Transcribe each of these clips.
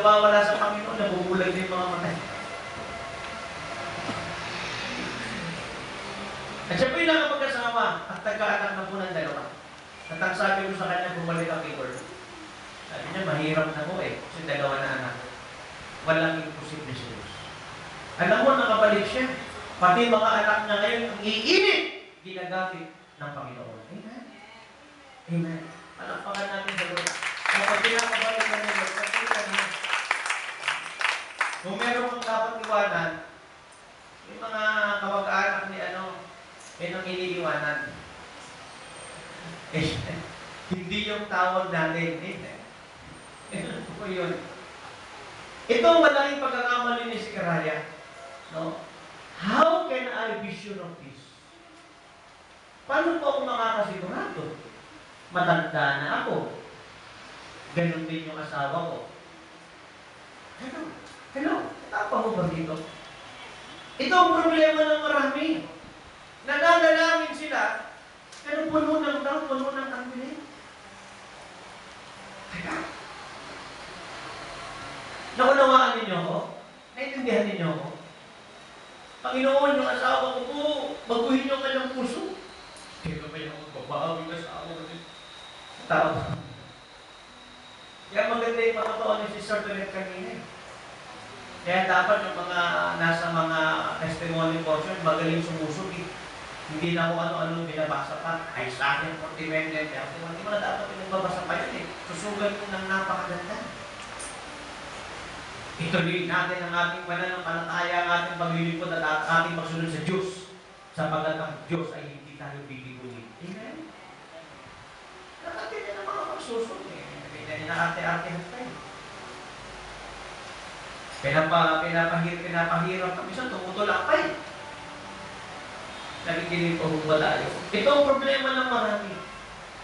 nawawala sa Panginoon, nabubulag na yung mga matay. At siya po yung nakapag-asawa at tagkaanak na po ng dalawa. At ang sabi ko sa kanya, bumalik ang keyboard. Sabi niya, mahirap na po kasi dalawa na anak. Walang imposible sa Diyos. Alam mo, nakabalik siya. Pati mga anak niya ngayon, ang iinit, ginagamit ng Panginoon. Amen? Amen. Palakpakan natin sa Lord. Kapag pinakabalik na ng Lord, kapag kanina, kung meron kang dapat iwanan, yung mga kamag-anak ni yun ang iniiwanan. Hindi yung tawag natin. Ano po yun? Ito ang malaking pagkakamali ni Zechariah. No? How can I be sure of this? Paano po ako makakasigurado? Matanda na ako. Ganon din yung asawa ko. Hello? Tapa mo ba dito? Ito ang problema ng marami. Nananalangin sila, pero puno ng doubt, puno ng unbelief. Kaya, naunawaan ninyo ako? Naintindihan ninyo ako? Panginoon, yung asawa ko po, baguhin nyo kanyang puso. Kaya ba yung magbabago yung asawa ko? Tao. Kaya maganda yung matotoo ni Sister Tonet kanina. Kaya dapat yung mga nasa mga testimony portion, magaling sumusog. Hindi na ako ano-ano binabasa pa. Ay sa akin, 40 men, hindi mo na dapat pinagbabasa pa yun Susugan mo ng napakaganda. Ituloy natin ang ating pananampalataya, ang ating paglilipod at ating magsunod sa Diyos. Sapagat ang Diyos ay hindi tayo bibigunin. Amen? Nakatin na ng mga magsusod. Pinaka-arte-artehan tayo. Pinapahirap kami sa tumutulapay. Nakikinig ko kung wala yun. Ito ang problema ng marami.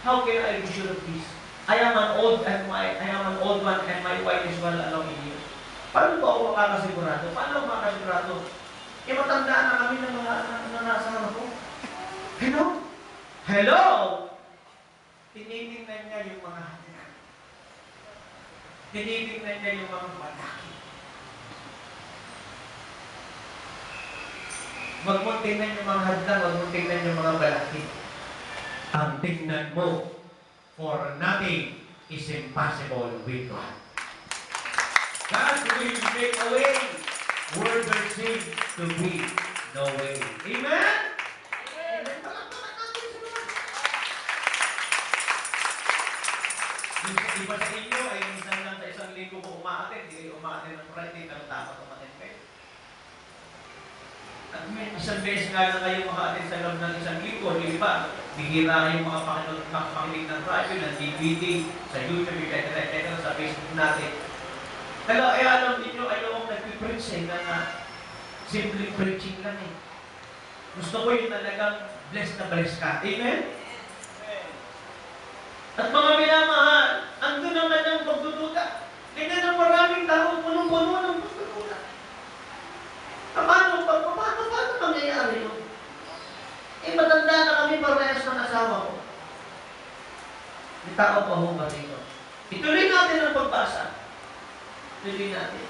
How can I be sure of this? I am an old one and my wife is well along in years. Paano ba ako makakasigurado? Paano ako makakasigurado? Matandaan na kami ng mga nanasama ko. Hello? Hello? Tinitingnan niya yung mga hatinan. Tinitingnan niya yung mga malaki. Huwag mong tingnan yung mga hadlang, huwag mong tingnan yung mga balaki. Ang tingnan mo, for nothing is impossible with God. God will make a way where there seems to be no way. Amen? Amen. Palakpakan natin sa mga. Yung iba sa inyo ay minsan lang sa isang linggo ko umaatin, hindi kayo umaatin ng Friday, pero dapat umatin kayo. At may isang beses nga lang kayo makaatin sa loob ng isang linggo, di ba? Bihira kayong mga pakinig ng radio, ng DVD, sa YouTube, etc. sa Facebook natin. Pero alam niyo, ayaw nag-preach na simple preaching lang Gusto ko yung talagang blessed na blessed ka. Amen? At mga minamahal, andun naman ang pagdududa. Tingnan ang maraming tao, punong-puno ng pagdududa. Paano mangyayari yun? Matanda na kami parehas ng asawa ko. May tao pa ho ba dito? Ituloy natin ang pagbasa. Ituloy natin.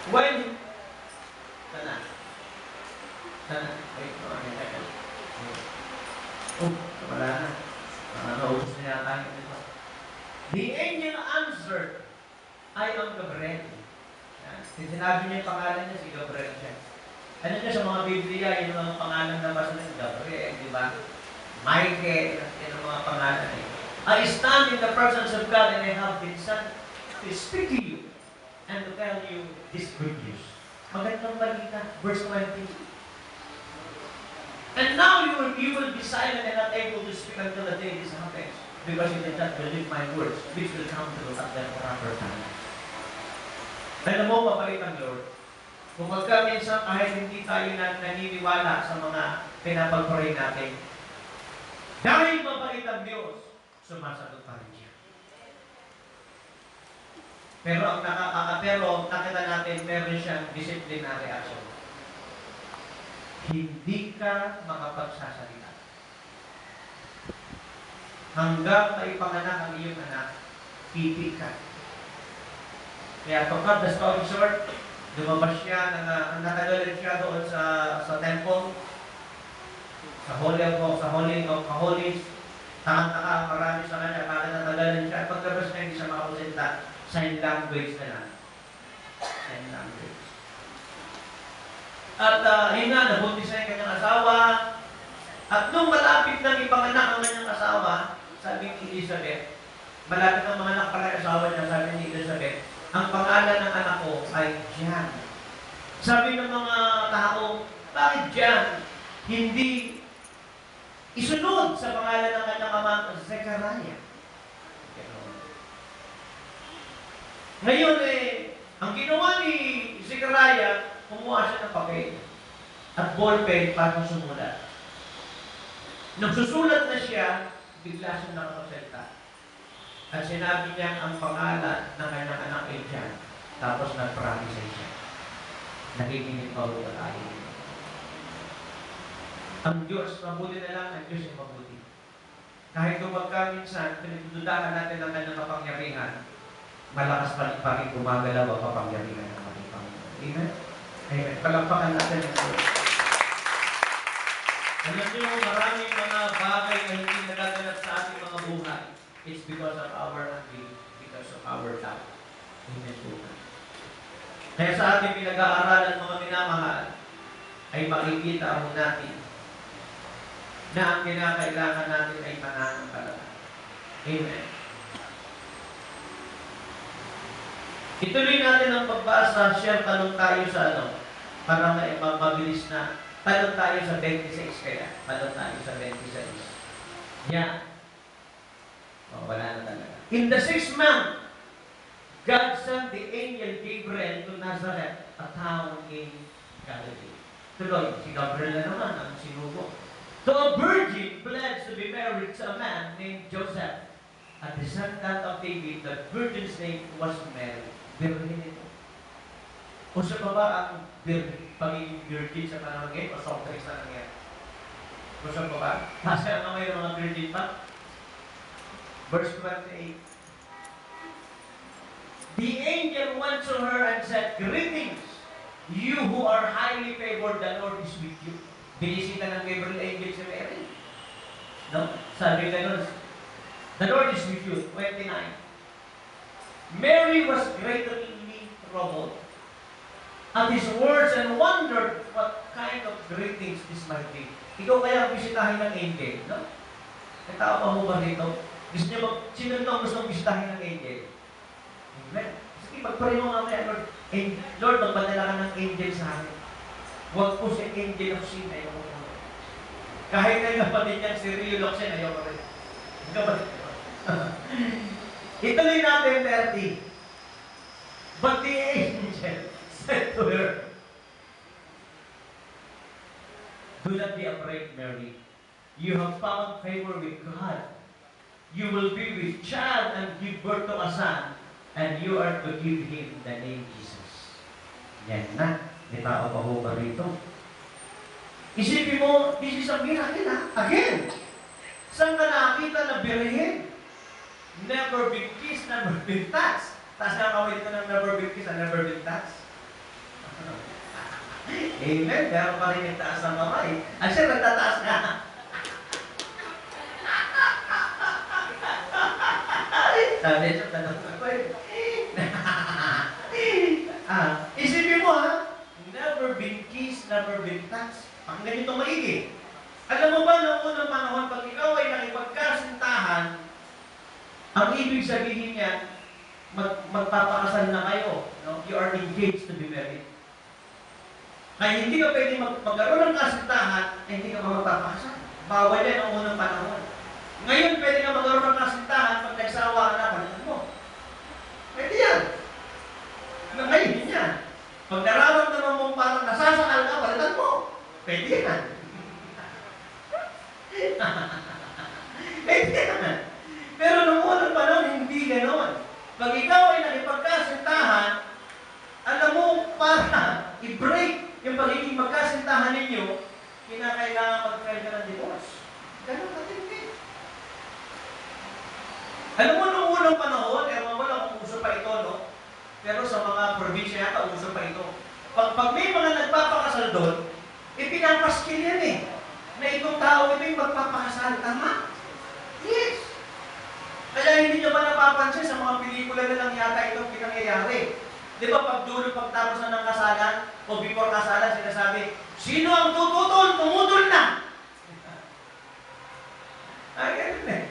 When? Sana. Wait, wala na. Naubos na yata yung ito. The angel answered, I am Gabriel. Sinabi niya yung pangalan niya, si Gabriel siya. Ano niya sa mga Biblia, yung mga pangalan na basa niya, Gabriel, di ba? Michael, yun ang mga pangalan niya. I stand in the presence of God and I have been sent to speak to you and to tell you this good news. Magandang balita, verse 20. And now you will be silent and not able to speak until the day this happens, because you did not believe my words, which will come to at the proper time. Alam mo, papalit ang Lord. Kung magka-minsan kahit hindi tayo naniniwala sa mga pinapag-pray natin, dahil mabait ang Diyos, sumasagot pa rin siya. Pero nakita natin, meron siyang disciplinary action. Hindi ka makapagsasalita. Hanggang maipanganak ang iyong anak, pipig ka. Kaya to cut the story short, lumabas siya, natagalan siya doon sa temple, sa Holies. Takang-taka, marami sa kanya, bakit natagalan siya. At pagkabas na hindi siya makapunta, sign language na lang. Sign language. At yun nga, nabuntis na yung kanyang asawa. At nung malapit na ipanganak ang kanyang asawa, sabi ni Elizabeth, malapit na manganak pala yung asawa niya, sabi ni Elizabeth, ang pangalan ng anak ko ay John. Sabi ng mga tao, bakit John? Hindi isunod sa pangalan ng kanyang ama, Zechariah. Ngayon ang ginawa ni Zechariah, kumuha siya ng papel at ballpen para sumulat. Nung susulat na siya, bigla siya nakapagsalita. At sinabi niya ang pangalan ng kanyang anak ay John. Tapos nag-promise siya. Nakikinig pa rin tayo. Ang Diyos, mabuti na lang, ang Diyos ay mabuti. Kahit kapag minsan, pinagdudahan natin ang kanyang kapangyarihan, malakas pa rin gumagalaw ang kapangyarihan ng ating Panginoon. Amen? Amen. Palakpakan natin ang Diyos. Alam niyo, maraming mga bagay na hindi nagaganap sa ating mga buhay. It's because of our unbelief, because of our doubt. Amen po. Kaya sa ating pinag-aaralan mga minamahal, ay makikita mo natin na ang kinakailangan natin ay pananampalataya. Amen. Ituloy natin ang pagbasa. Share tanong tayo sa para mabilis na. Tanong tayo sa 26 kaya. Tanong tayo sa 26. Yan. Wala na talaga. In the 6th month, God sent the angel Gabriel to Nazareth, a town in Galilee. Tuloy, si Gabriel na naman ang sinugo. To a virgin pledged to be married to a man named Joseph, a descendant of David. The virgin's name was Mary. Virgin ito. O sa baba ang pagiging virgin sa panahon ngayon, o soft drinks na nangyari. O sa baba, kasi ang may mga virgin pa. Verse 28. The angel went to her and said, "Greetings, you who are highly favored, the Lord is with you." Binisita ng Gabriel angel si Mary. No? Sabi ganun, the Lord is with you. 29. Mary was greatly troubled at his words and wondered what kind of greetings this might be. Ikaw kaya ang bisitahin ng angel, no? May tao pa mo ba dito? Gusto niyo sino ito ang gusto mong bisitahin ng angel? Amen. Sige, pag-pray mo nga maya, Lord. Lord, magpadala ka ng angel sa akin. Huwag po si angel of sin, ayaw ko. Kahit na yung kapatid niya, si Rio Locsin, ayaw ko rin. Ituloy natin 30. But the angel said to her, "Do not be afraid, Mary. You have found favor with God. You will be with child and give birth to a son, and you are to give him the name Jesus." Yan na. May tao pa ho ba rito? Isipin mo, this is a miracle ha? Again, saan ka nakakita na birhen? Never been kissed, never been touched. Taas nga kawin ko ng never been kissed and never been touched. Amen. Meron pa rin yung taas ng kamay. Asya, nagtataas nga. Sabi siya, tanong ako isipin mo ha, never been kissed, never been touched. Ang ganito maigi. Alam mo ba, noong unang panahon, pag ikaw ay nakipagkasintahan, ang ibig sabihin niya, magpapakasal na kayo. No? You are engaged to be married. Kaya hindi ka pwede magkaroon ng kasintahan, hindi ka magpapakasal. Bawal yan noong unang panahon. Ngayon, pwede ka magkaroon ng kasintahan pag nagsawa ka na, palitan mo. Pwede yan. Ngayon yan. Pag nararamdaman mo parang nasasakal ka, palitan mo. Pwede yan. Pwede yan. Pero nung unang panahon, hindi ganoon. Pag ikaw ay nakipagkasintahan, alam mo, para i-break yung pagiging magkasintahan ninyo, kinakailangan mag-file ka ng divorce. Ganun katindi. Alam mo, nung unang panahon, probinsya yata, uso pa ito. Pag may mga nagpapakasal doon, ipinapaskil yan eh. Na itong tao ito yung magpapakasal. Tama? Yes. Kaya hindi nyo ba napapansin sa mga pelikula na lang yata itong pinangyayari? Di ba pag dulo, pagtapos na ng kasalan, o before kasalan, sinasabi, sino ang tututol? Tumutol na! Ay, ganun eh.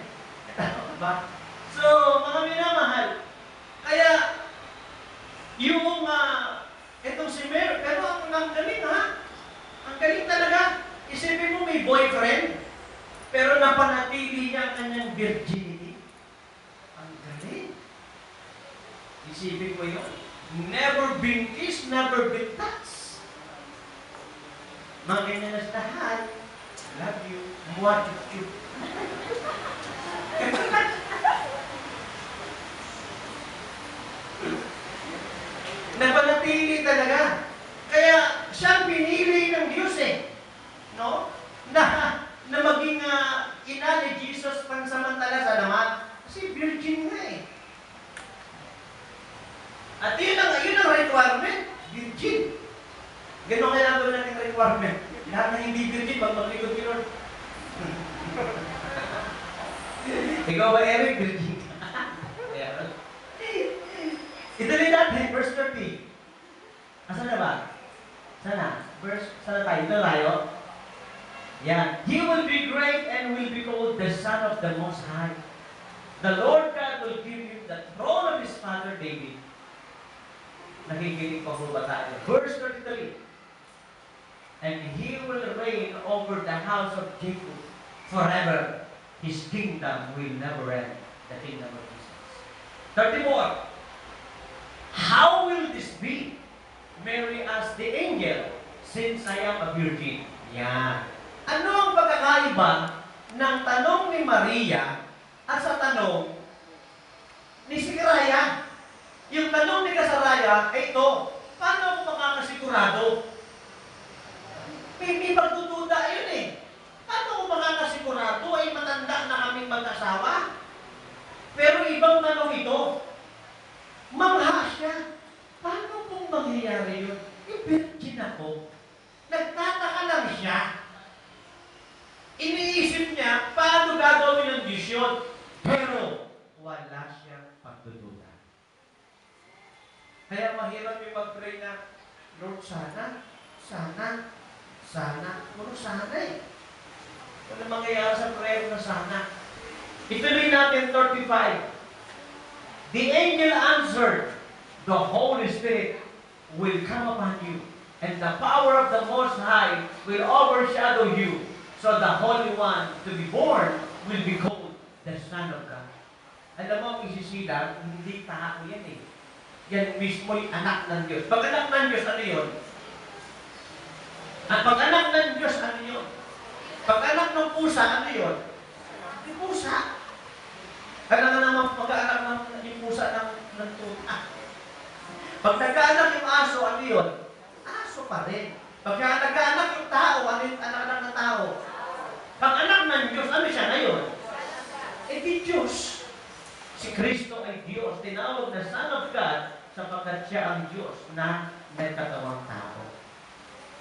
Ba? So, mga minamahal, kaya, yung, itong si Mary, pero ang galing ha? Ang galing talaga. Isipin mo may boyfriend, pero napanatili niya ang kanyang virginity. Ang galing. Isipin ko yun. Never been kissed, never been touched. Mga ganyan na sa hi, love you, what you. Napanatili talaga. Kaya siyang pinili ng Diyos eh. No? Na maging ina ni Jesus pansamantala sa laman. Kasi virgin nga eh. At yun ang requirement. Virgin. Ganon kaya gawin natin requirement. Lahat na hindi virgin, pag maglikod yun. Ikaw ba, Eric? Virgin ka? Ituloy natin, verse 30. Asan na ba? Sana? Sana tayo? Ito tayo? Yan. He will be great and will be called the Son of the Most High. The Lord God will give him the throne of his father David. Nakikinig pa po ba tayo? Verse 33. And he will reign over the house of Jacob forever. His kingdom will never end. The kingdom of Jesus. 34. How will this be? Mary asked the angel, since I am a virgin. Yan. Ano ang pagkakaiba ng tanong ni Maria at sa tanong ni Sikaraya? Yung tanong ni Kasaraya ay ito, paano ako makakasigurado? May pagdududa yun eh. Paano ako makakasigurado ay matanda na kaming mag-asawa? Pero ibang tanong ito, mangha siya. Paano pong mangyayari yun? I-virgin ako. Nagtataka lang siya. Iniisip niya, paano gagawin ng Diyos yun? Pero, wala siyang pagdududa. Kaya mahirap yung mag-pray na, Lord, sana. Puro sana eh. Ano mangyayari sa prayer na sana? Ituloy natin 35. The angel answered, the Holy Spirit will come upon you, and the power of the Most High will overshadow you. So the Holy One to be born will be called the Son of God. Alam mo, isisila, hindi tao yan eh. Yan mismo'y anak ng Diyos. Pag anak ng Diyos, ano yun? At pag anak ng Diyos, ano yun? Pag anak ng pusa, ano yun? Yung pusa. Kaya nga naman pag-anak ng yung pusa ng tuta. Pag nagkaanak yung aso, ano yun? Aso pa rin. Pag nagkaanak yung tao, ano yung anak ng tao? Pag anak ng Diyos, ano siya ngayon? Eh di Diyos. Si Kristo ay Diyos. Tinawag na Son of God sapagkat siya ang Diyos na nagkatawang tao.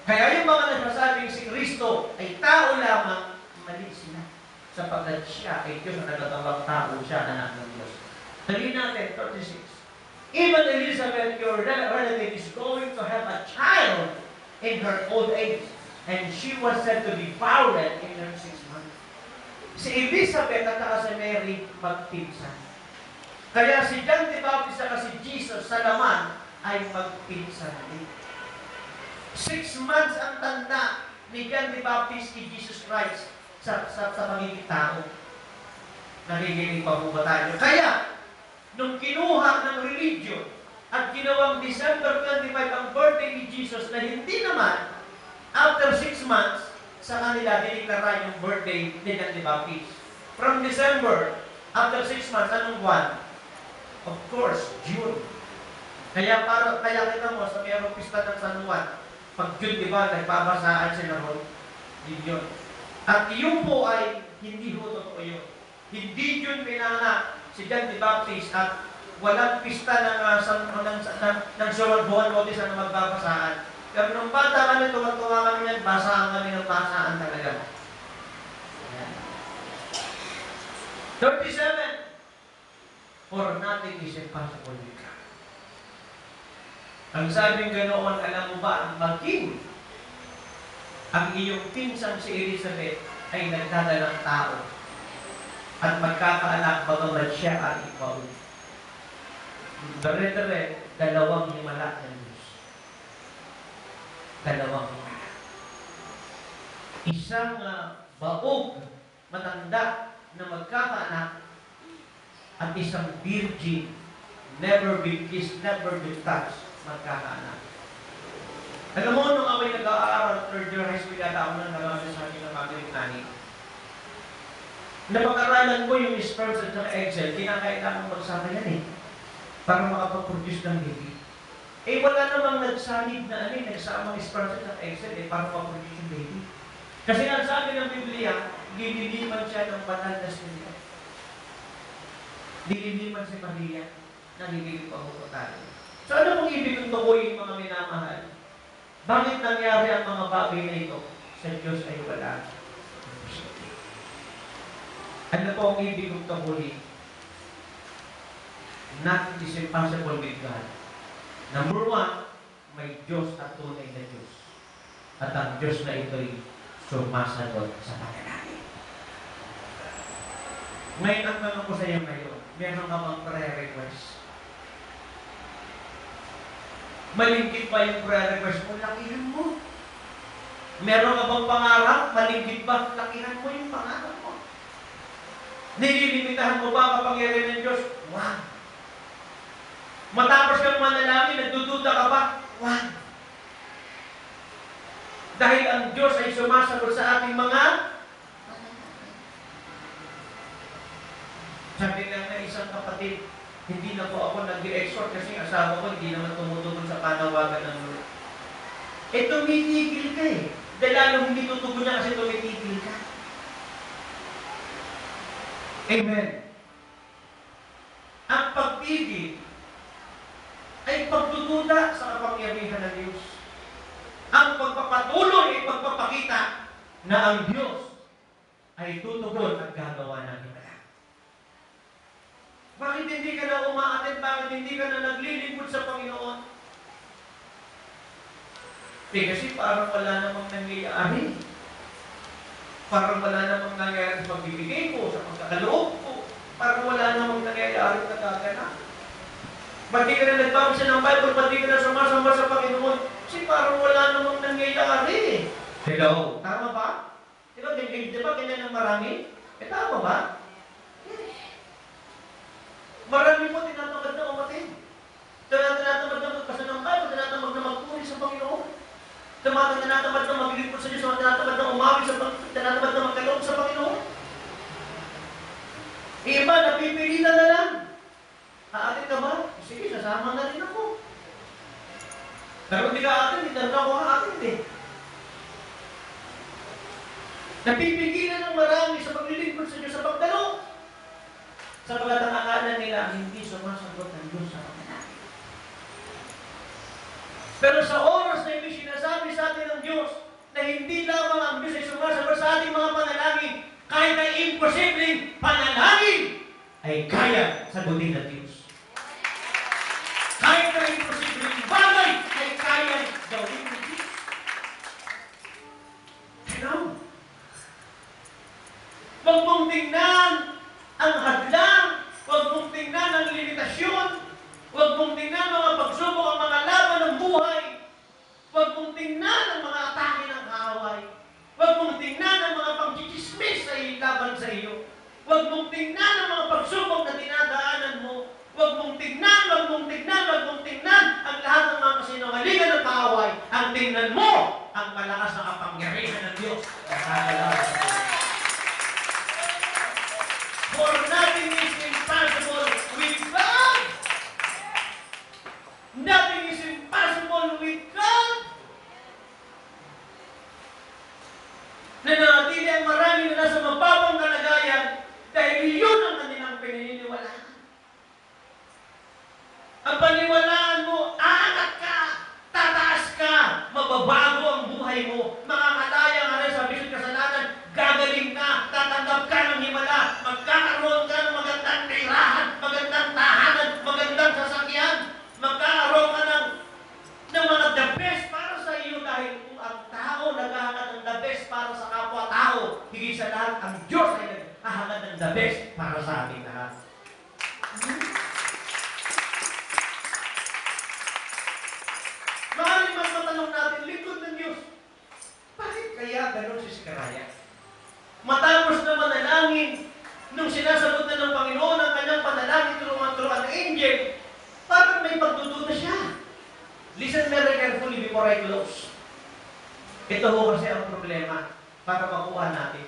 Kaya yung mga nagsasabing si Kristo ay tao lamang, mali sila. Sapagkat siya ay Diyos na nagkatawang tao, siya anak ng Diyos. Sabihin natin, 36. Even Elizabeth, your relative, is going to have a child in her old age, and she was said to be barren in her 6 months. Si Elizabeth at saka si Mary magpinsan. Kaya si John the Baptist at si Jesus sa laman ay magpinsan din. 6 months ang tanda ni John the Baptist kay Jesus Christ sa pagiging tao. Nakikinig pa po ba tayo? Kaya, nung kinuha ng religion at ginawang December 25 ang birthday ni Jesus na hindi naman after 6 months sa kanila diniklara yung birthday ni John the Baptist. From December, after 6 months, anong buwan? Of course, June. Kaya kita mo sa mayroong pista ng San Juan, pag June, di ba, nagbabasaan sila ron? Yun. At yun po ay hindi ho totoo yun. Hindi yun pinanganak si John the Baptist at walang pista ng buwan notice na magbabasaan. Pero nung bata kami, tuwa-tuwa kami yan, basahan kami ng basaan talaga. 37. For nothing is impossible with God. Ang sabing ganoon, alam mo ba, ang maging ang iyong pinsang si Elizabeth ay nagdadalang tao at magkakaanak bagamat siya ang ikaw. Dere-dere, dalawang himala ng Diyos. Dalawang himala. Isang baog, matanda na magkakaanak at isang virgin, never been kissed, never been touched, magkakaanak. Alam mo, nung ako'y nag-aaral, third year high school yata ako nang nalaman sa akin ng family planning. Napag-aralan ko yung sperms at saka egg cell, kinakailangan magsama yan para makapag-produce ng baby. Wala namang nagsanib na nagsama ng sperms at saka egg cell para makapag-produce yung baby. Kasi nga sabi ng Biblia, dililiman siya ng banal na Espiritu. Dililiman si Maria, nalilili pa ko tayo. So ano kung ibig kong tukuyin mga minamahal? Bakit nangyari ang mga bagay na ito? Sa Diyos ay wala. Ano po ang ibig kong tukuyin? Nothing is impossible with God. Number one, may Diyos at tunay na Diyos. At ang Diyos na ito'y sumasagot sa panalangin. Ngayon ang tanong ko sa iyo ngayon, meron ka bang prayer request? Malingkit pa yung prayer request mo, lakihan mo. Meron ka bang pangarap? Malingkit ba? Lakihan mo yung pangarap mo. Nililimitahan mo ba kapangyarihan ng Diyos? Wag. Matapos kang manalangin, nagdududa ka ba? Wag. Dahil ang Diyos ay sumasagot sa ating mga sabi lang na isang kapatid, hindi na po ako nag-exhort kasi asawa ko hindi naman tumutugon sa panawagan ng Lord. Tumitigil ka Dahil lalong hindi tutugon niya kasi tumitigil ka. Amen. Ang pagtigil ay pagdududa sa kapangyarihan ng Diyos. Ang pagpapatuloy ay pagpapakita na ang Diyos ay tutugon at gagawa ng iba. Bakit hindi ka na umaatin? Bakit hindi ka na naglilingkod sa Panginoon? Kasi parang wala namang nangyayari. Parang wala namang nangyayari sa pagbibigay ko, sa pagkakaloob ko. Parang wala namang nangyayari na kagana. Ba't di ka na nagbabasa ng Bible? Ba't di ka na sumasamba sa Panginoon? Kasi parang wala namang nangyayari. Hello? Tama ba? Di ba ganyan ang marami? Tama ba? Marami po tinatamad na umatin. Tinatamad na magpasa ng Bible, tinatamad na magpuri sa Panginoon. Tinatamad na maglingkod sa Diyos, tinatamad na umawi sa Panginoon, tinatamad na magkaloob sa Panginoon. Iba, napipilitan na lang. Aatin ka ba? Sige, sasama na rin ako. Pero hindi ka aatin, hindi na ako aatin Napipigilan ng marami sa paglilingkod sa Diyos sa pagdalo. Sapagkat ang akala nila hindi sumasagot ng Diyos sa panalangin. Pero sa oras na ito sinasabi sa atin ng Diyos na hindi lamang ang Diyos ay sumasagot sa ating mga panalangin, kahit na imposibleng panalangin ay kaya sagutin ng Diyos. Kahit na imposibleng bagay ay kaya gawin ng Diyos. Huwag mong tingnan ang hadlang, huwag mong tingnan ang limitasyon, huwag mong tingnan mga pagsubok, ang mga laban ng buhay, huwag mong tingnan ang mga atake ng kaaway, huwag mong tingnan ang mga pangchichismis sa laban sa iyo, huwag mong tingnan ang mga pagsubok na dinadaanan mo, huwag mong tingnan ang lahat ng mga kasinungalingan ng kaaway, ang tingnan mo ang malakas na kapangyarihan ng Diyos. For nothing is impossible with God. Nothing is impossible with God. Nanatili ang marami na nasa mababang kalagayan dahil yun ang kanilang pinaniniwalaan. naranasan natin lingkod ng Diyos. Bakit kaya ganun si Sekaraya? Matapos na manalangin, nung sinasagot na ng Panginoon ang kanyang panalangin turuan ng angel, parang may pagdududa siya. Listen very carefully before I close. Ito ho kasi ang problema para makuha natin.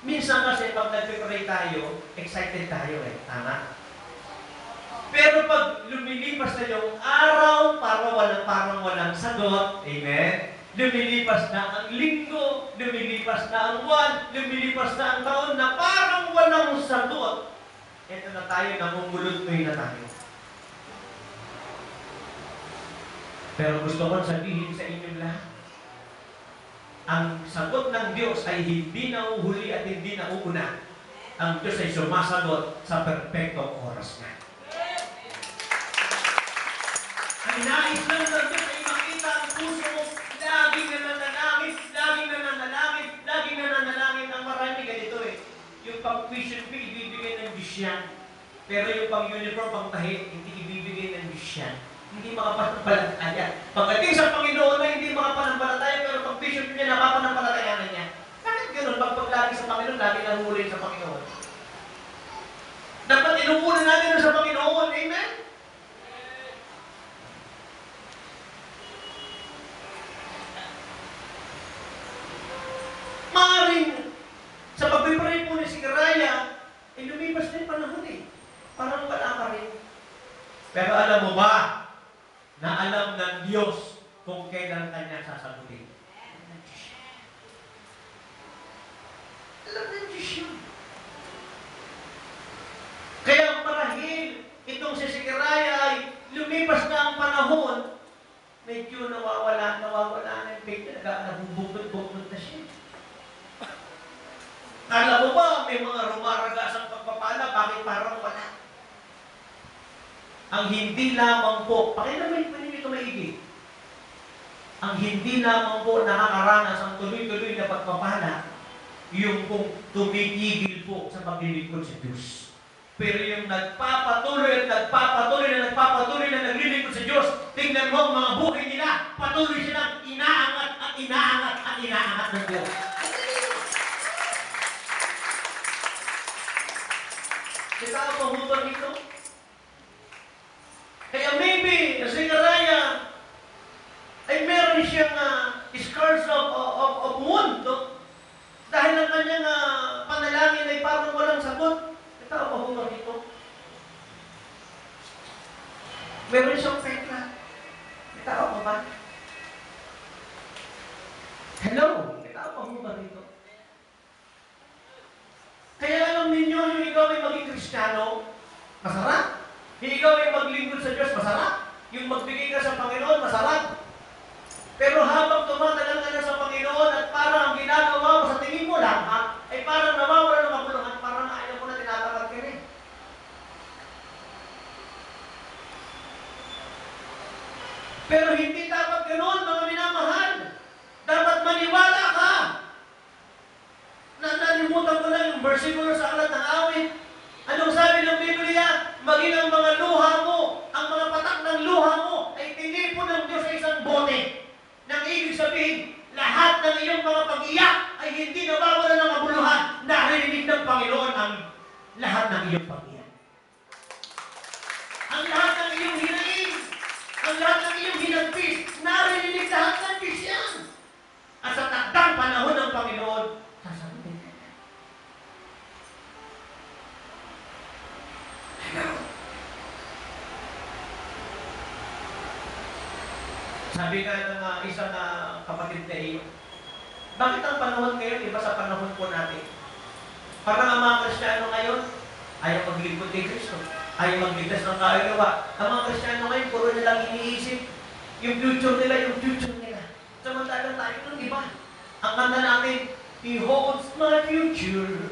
Minsan kasi pag nag-pray tayo, excited tayo eh. Tama? Pero pag lumilipas na yung araw, parang walang sagot. Amen? Lumilipas na ang linggo, lumilipas na ang buwan, lumilipas na ang taon na parang walang sagot. Ito na tayo, namumulot-tuy na tayo. Pero gusto ko sabihin sa inyong lahat, ang sagot ng Diyos ay hindi nauhuli at hindi nauuna. Ang Diyos ay sumasagot sa perpektong oras na. Ang nais lang ng Diyos ay makita ang puso mo laging nananalangin, laging nananalangin, laging nananalangin. Ang marami ganito eh. Yung pang-tuition fee, ibibigay ng Diyos yan. Pero yung pang-uniform, pang-tahi, hindi ibibigay ng Diyos yan. Hindi makapanampalataya. Pagdating sa Panginoon na hindi makapanampalataya, pero pag-tuition niya, napapanampalatayanan niya. Bakit gano'n? Pag lagi sa Panginoon, lagi nahuli sa Panginoon. Dapat inuunan natin sa Panginoon. Amen? Maaring sa pag-pray po ni Sekaraya, lumipas na yung panahon eh. Parang wala pa rin. Pero alam mo ba, na alam ng Diyos kung kailan kanya sasagutin? Alam ng Diyos yun. Kaya marahil, itong si Sekaraya ay lumipas na ang panahon, medyo nawawala na yung faith na nabubukod-bukod na siya. Alam mo ba, may mga rumaragasang pagpapala, bakit parang wala? Ang hindi lamang po, pakilamay ito maigi. Ang hindi lamang po nakakaranas ang tuloy-tuloy na pagpapala, yung pong tumitigil po sa paglilingkod sa Diyos. Pero yung nagpapatuloy at nagpapatuloy na naglilingkod sa Diyos, tingnan mo ang mga buhay nila, patuloy silang inaangat at inaangat at inaangat ng Diyos. Kita ang pahubang ito? Kaya maybe, si Sekaraya ay meron siyang scars of wound, no? Dahil ang kanyang panalangin ay parang walang sagot. Ito ang mahumag ito. Meron siyang pekla. Ito ang ba? Hello? Ito ang mahumag ito. Kaya alam ninyo, yung ikaw ay maging Kristiyano, masarap. Yung ikaw ay maglingkod sa Diyos, masarap. Yung magbigay ka sa Panginoon, masarap. Pero habang tumatagal ka na sa Panginoon at parang ang ginagawa mo sa tingin mo lahat, ay parang nawawala ng kabuluhan, parang ayaw mo na tinatamad ka rin. Pero hindi dapat ganoon, mga minamahal. Dapat maniwala ka. Nalimutan ko na yung versikulo sa aklat ng awit. Anong sabi ng Biblia? Maging ang mga luha mo, ang mga patak ng luha mo, ay tinipon ng Diyos sa isang bote. Nang ibig sabihin, lahat ng iyong mga pag-iyak ay hindi nawawala ng kabuluhan. Narinig ng Panginoon ang lahat ng iyong pag-iyak. Ang lahat ng iyong hinaing, ang lahat ng iyong hinagpis, narinig lahat ng Diyos yan. At sa takdang panahon ng Panginoon, sasagutin ka. Sabi nga ng isang kapatid na iyo, bakit ang panahon ngayon iba sa panahon po natin? Parang ang mga Kristiyano ngayon, ayaw maglingkod kay Kristo, ayaw magligtas ng kaagawa. Ang mga Kristiyano ngayon, puro nilang iniisip yung future nila. Samantalang tayo ng iba. Ang kanta natin, He holds my future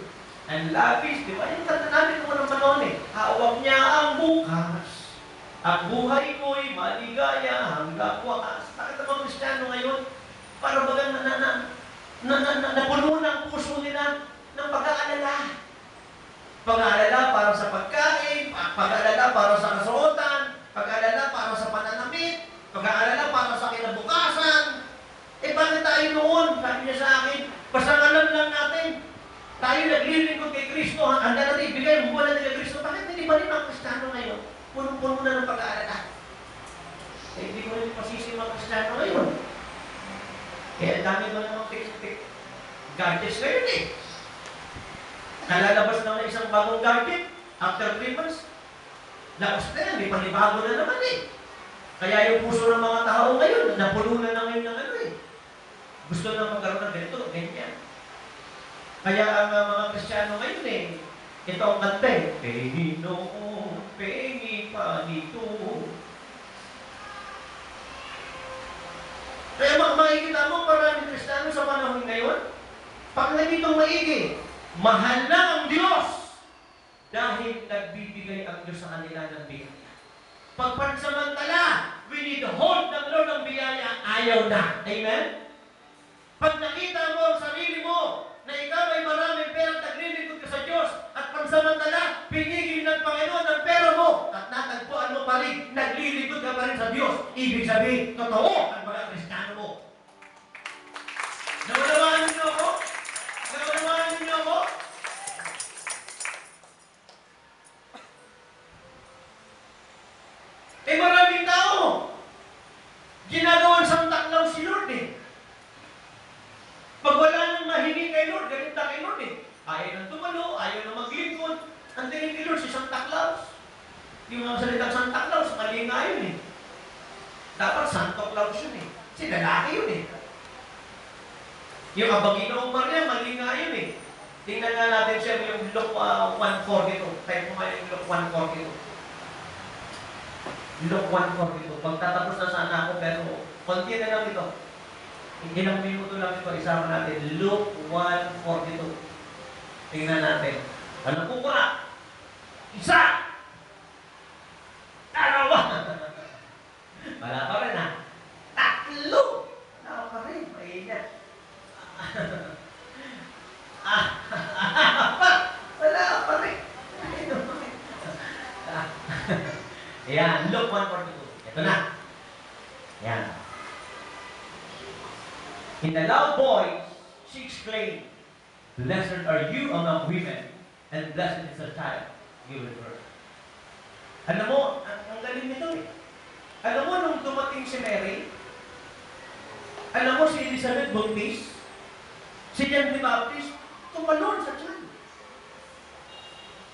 and life is, di ba? Yung kanta natin kung anong panahon eh. Hawak niya ang bukas. Ang buhay ko'y maligaya hanggang wakas. Bakit ang mga Kristiyano ngayon? Para bagang napuno ng puso nila ng pag-aalala. Pag-aalala para sa pagkain, pag-aalala para sa kasuotan, pag-aalala para sa pananamit, pag-aalala para sa kinabukasan, hindi ko rin pasisi mga Kristiyano ngayon. Kaya dami ba namang gadgets ngayon eh. Nalalabas na isang bagong gadget after 3 months. Lakas na yan, may panibago na naman eh. Kaya yung puso ng mga tao ngayon, napulunan na ngayon ng ano eh. Gusto na magkaroon ng ganito, ganyan. Kaya ang mga Kristiyano ngayon eh, ito ang kanta eh, Panginoon, pengi pa nito. Kaya makikita mo maraming Kristiyano sa panahon ngayon, pag nanditong maigi, mahal na ang Diyos dahil nagbibigay ang Diyos sa kanila ng biyaya. Pag pansamantala, we need hold ng Lord ng biyaya, ayaw na. Amen? Pag nakita mo ang sarili mo na ikaw ay maraming perang naglilingkod ka sa Diyos at pansamantala, pinigil ng Panginoon ang pera mo at natagpuan mo pa rin, naglilingkod ka pa rin sa Diyos. Ibig sabihin, totoo ang mga Kristiyano mo. Naunawaan niyo ako? Naunawaan niyo ako? Eh maraming tao, ginagawang santaklaw si Lord eh. Pag wala nang mahiling kay Lord, ganit na kay Lord eh. Ayaw nang tumalo, ayaw nang maglingkod. Ang tingin kay Lord, si Santa Claus. Yung mga salitang Santa Claus, mali nga yun eh. Dapat Santo Claus yun eh. Si lalaki yun eh. Yung Abaginoong Maria, mali nga yun eh. Tingnan nga natin siya yung Luke 1:42. Tayo kumain yung Luke 1:42. Luke 1:42. Pagtatapos na sana ako, pero konti na lang ito. Ilang minuto lang ito, isama natin. Luke 1:42. Tingnan natin. Ano po ba? Isa! Dalawa! Wala pa rin ha? Tatlo! Wala pa rin. Maingat. Wala pa rin. Ayan, Luke 1:42. Ito na. Ayan. In a loud voice, she exclaimed, "Blessed are you among women, and blessed is the child you will bear." Alam mo, ang galing nito eh. Alam mo, nung dumating si Mary, alam mo si Elizabeth buntis, si John the Baptist, tumalon sa tiyan.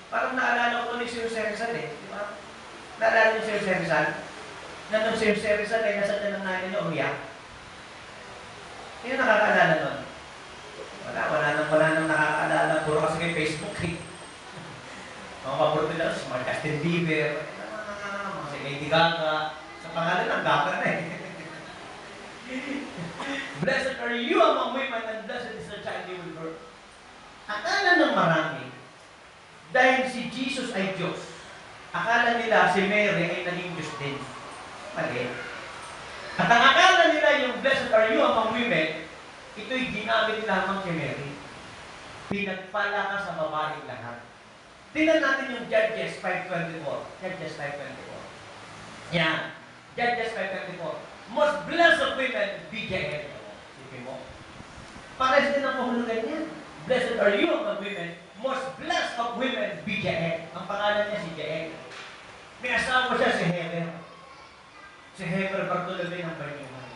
Parang naalala ko ni Sir Rizal eh. Di ba? Naalala niyo Sir Rizal? Na nung Sir Rizal ay nasa tiyan ng nanay niya umiyak. Sino nakakaalala nun? Wala nang nakakaalala. Puro kasi kay Facebook eh. Mga paborito nila, si Justin Bieber, si Lady Gaga, sa pangalan ng Gaga na eh. Blessed are you among women and blessed is the child you will bear. Akala ng marami, dahil si Jesus ay Diyos, akala nila si Mary ay naging Diyos din. Mali. At ang akala nila yung blessed are you among women, ito'y ginamit lamang kay Mary. Pinagpala ka sa babaeng lahat. Tingnan natin yung Judges 5:24. Judges 5:24. Yan. Judges 5:24. Most blessed of women, be Jael. Sipin mo. Pares din ang mahulugan niya. Blessed are you among women. Most blessed of women, be Jael. Ang pangalan niya si Jael. May asawa siya si Heber. Si Heber Bartolome ng Banyuman.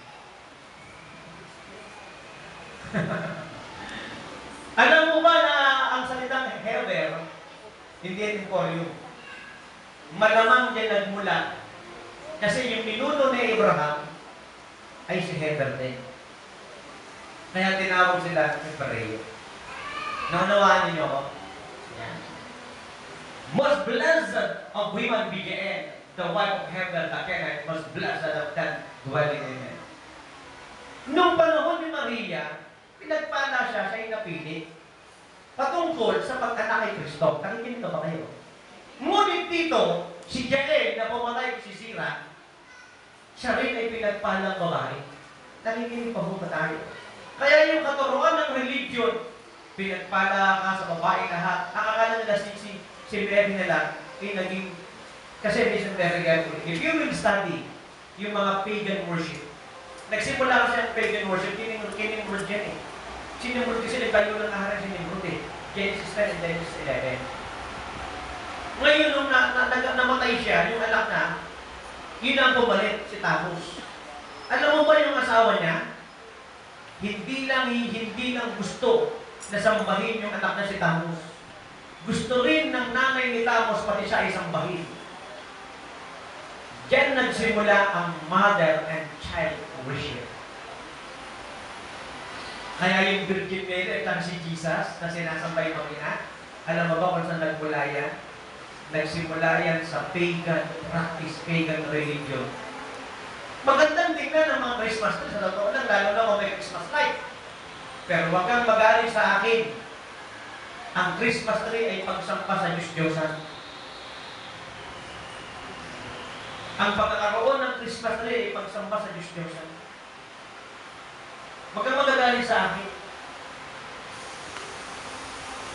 Alam mo ba na ang salitang Heber, hindi ito Emporium. Malamang dyan nagmula. Kasi yung ninuno ni Abraham ay si Heber din. Kaya tinawag sila Hebreo. Naunawaan niyo ako? Yan. Most blessed of women be Jael, the wife of Heber the Kenite, most blessed of them dwelling in it. Nung panahon ni Maria, pinagpala siya, siya'y napili patungkol sa pagkanak kay Kristo. Nakikinig ba kayo? Ngunit dito, si Jael na pumatay si Sira, siya rin ay pinagpalang babae. Nakikinig pa ba tayo? Kaya yung katuruan ng religion, pinagpala ka sa babae lahat. Akakala nila si Mary nila, ay naging, kasi Mission Very Careful. If you will study yung mga pagan worship, nagsimula kasi ang pagan worship, kinimrod yan eh. Sinimrod kasi nagtayo ng aharan sinimrod eh. Genesis 10 and Genesis 11. Ngayon, nung namatay siya, yung anak na, Yun ang pumalit, si Tammuz. Alam mo ba yung asawa niya? Hindi lang gusto na sambahin yung anak na si Tammuz. Gusto rin ng nanay ni Tammuz pati siya ay sambahin. Diyan nagsimula ang mother and child worship. Kaya yung Virgin Mary at si Jesus na sinasambay ng ina, alam mo ba kung saan nagmula yan? Nagsimula yan sa pagan practice, pagan religion. Magandang tingnan ng mga Christmas tree, sa totoo lang, lalo na kung may Christmas light. Pero huwag kang magaling sa akin. Ang Christmas tree ay pagsampa sa Diyos-Diyosan. Ang pagkakaroon ng Christmas tree ay pagsampa sa Diyos-Diyosan. Huwag kang magagaling sa akin.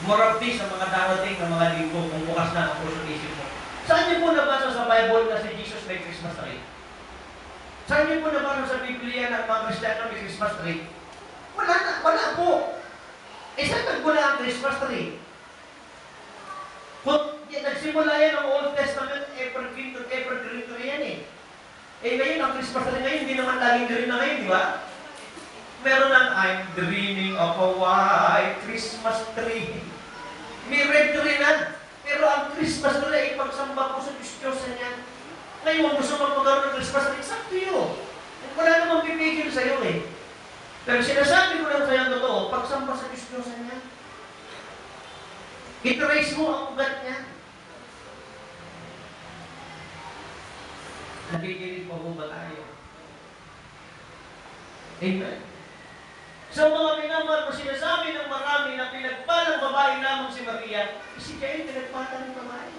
Murabdi sa mga darating ng mga linggo kung bukas na ang puso isip mo. Saan niyo po nabasa sa Bible na si Jesus may Christmas tree? Saan niyo po nabasa sa Biblia na mga Kristiyano may Christmas tree? Wala po. Saan nagmula ang Christmas tree? Kung nagsimula yan ang Old Testament, evergreen to yan eh. Ngayon, ang Christmas tree ngayon, hindi naman laging green na ngayon, di ba? Meron lang, I'm dreaming of a white Christmas tree. May red tree na. Pero ang Christmas tree ay pagsamba ko sa Diyos niya. Ngayon, gusto mo magkaroon ng Christmas tree, it's up to you. Wala namang pipigil sa'yo eh. Pero sinasabi ko lang sa'yo ang totoo, pagsamba sa Diyos niya. I-trace mo ang ugat niya. Nakikinig pa mo ba tayo? Amen. Sa mga minamahal mo, sinasabi ng marami na pinagpalang babae lamang si Maria, si Jael pinagpala ng babae.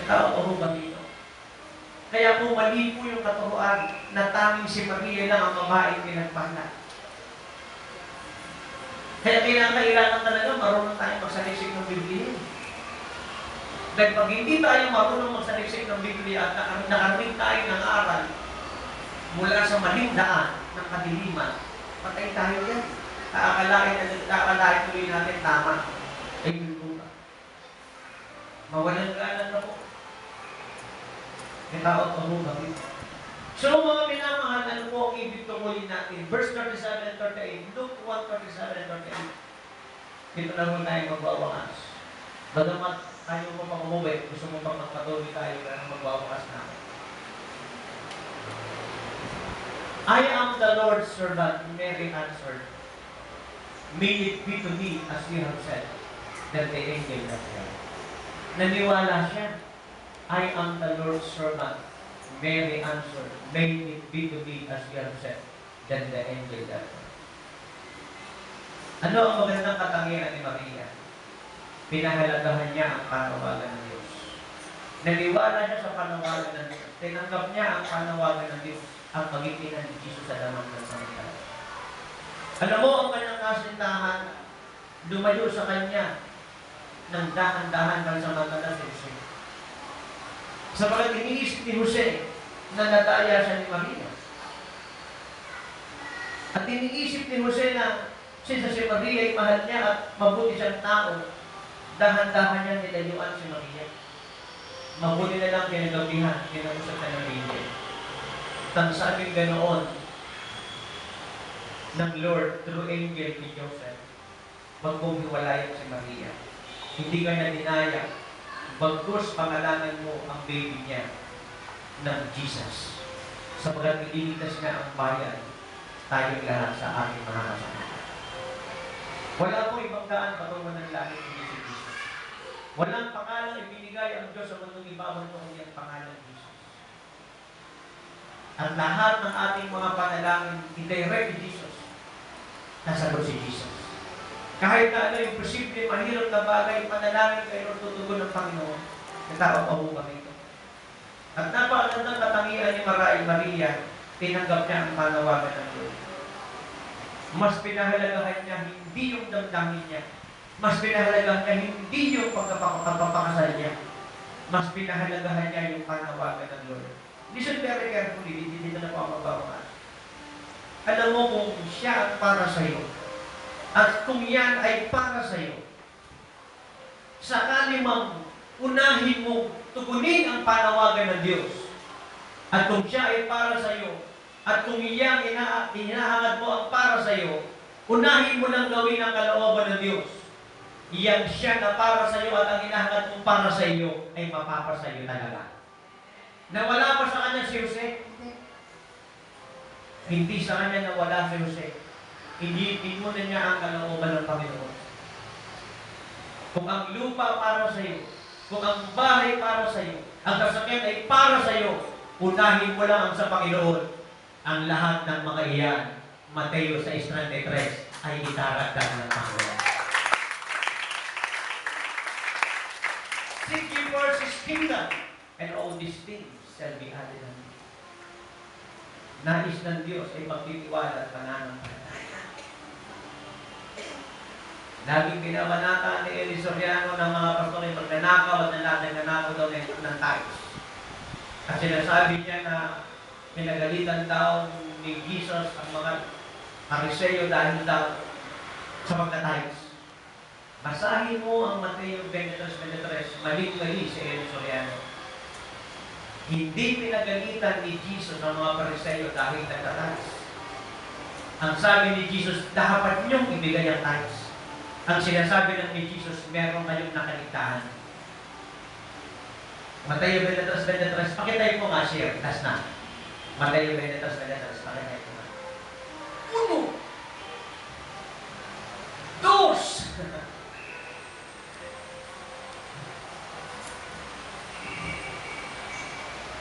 Natawag ako ba dito? Kaya kung mali po yung katuruan na tanging si Maria lang ang babae pinagpala. Kaya kailangan talaga marunong tayo magsaliksik ng Biblia. Dahil pag hindi tayo marunong magsaliksik ng Biblia at nakarinig tayo ng aral mula sa maling daan ng kadiliman, patay tayo yan. Kaakalain tuloy natin tama. Ay yun po ba? Mawalan galan na po. May tao ito mo ba? So mga minamahal, ano po ang ibig tungkulin natin? Verse 37 and 38. Luke 1, 37 and 38. Dito na mo tayo magbawakas. Bagamat tayo mo pang umuwi, gusto mo pang magpatuloy tayo na magbawakas natin. I am the Lord's servant, Mary answered. May it be to me as you have said, that the angel has said. Naniwala siya. I am the Lord's servant. Mary answered, may it be to me as you have said, then the angel has said. Ano ang magandang katangian ni Maria? Pinahalagahan niya ang panawagan ng Diyos. Naniwala niya sa panawagan ng Diyos. Tinanggap niya ang panawagan ng Diyos, ang magigitan ni Jesus sa damang ng salita. Alam mo, ang kanyang kasintahan, lumayo sa kanya ng dahan-dahan ng samantala si Jose. Sapagat iniisip ni Jose na nadaya siya ni Maria. At iniisip ni Jose na si Maria ay mahal niya at mabuti siyang tao, dahan-dahan niya nilayuan si Maria. Mabuti na lang kinagabihan, kinausap na ng angel. Ang sabing ganoon ng Lord through angel ni Joseph, magbumiwalayan si Maria. Hindi ka na dinaya, bagkus pangalanan mo ang baby niya ng Jesus. Sapagkat ililigtas niya ang bayan, tayong lahat sa ating mga kasama. Wala po ibang daan patungo ng langit ni Jesus. Walang pangalang ibinigay ang Diyos sa mundong ibabaw ito kundi ang pangalan ni Jesus. At lahat ng ating mga panalangin, i-direct ni Jesus, nasagot si Jesus. Kahit na ano yung posible, mahirap na bagay, panalangin kayo tutugon ng Panginoon, natawag pa po kami ito. At napakagandang katangian ni Maria, tinanggap niya ang panawagan ng Diyos. Mas pinahalagahan niya hindi yung damdamin niya. Mas pinahalagahan niya hindi yung pagpapakasal niya. Mas pinahalagahan niya yung panawagan ng Lord. Listen very carefully, dito na po ang magbabakas. Alam mo kung siya para sa iyo, at kung yan ay para sa iyo, sakali mang unahin mo tugunin ang panawagan ng Diyos. At kung siya ay para sa iyo, at kung iyang hinahangad mo ang para sa iyo, unahin mo lang gawin ang kalooban ng Diyos. Iyan siya na para sa iyo at ang hinahangad mo para sa iyo ay mapapasa iyo talaga. Nawala pa sa kanya si Jose? Hindi sa kanya nawala si Jose. Hindi muna niya ang kalooban ng Panginoon. Kung ang lupa para sa iyo, kung ang bahay para sa iyo, ang sasakyan ay para sa iyo, unahin mo lang ang sa Panginoon. Ang lahat ng mga iyan, Mateo 6:33, ay itaragdag ng Panginoon. Seek ye first His kingdom, and all these things shall be added unto you. Nais ng Diyos ay magtitiwala at pananampalataya. Laging binabanata ni Eli Soriano ng mga pastor ay magnanakaw at nagnanakaw daw ng tithes. At sinasabi niya na pinagalitan daw ni Jesus ang mga Pariseo dahil daw sa pagka-tithes. Basahin mo ang Mateo 23:23, mali-mali si Eli Soriano. Hindi pinagalitan ni Jesus ang mga Pariseo dahil nagka-tithes. Ang sabi ni Jesus, dapat niyong ibigay ang tithes. Ang sinasabi ng ni Jesus, meron kayong nakaligtaan. Mateo 23:23, pakitay mo nga siya, tas na. Mateo 23:23, pakitay mo nga. 1, 2,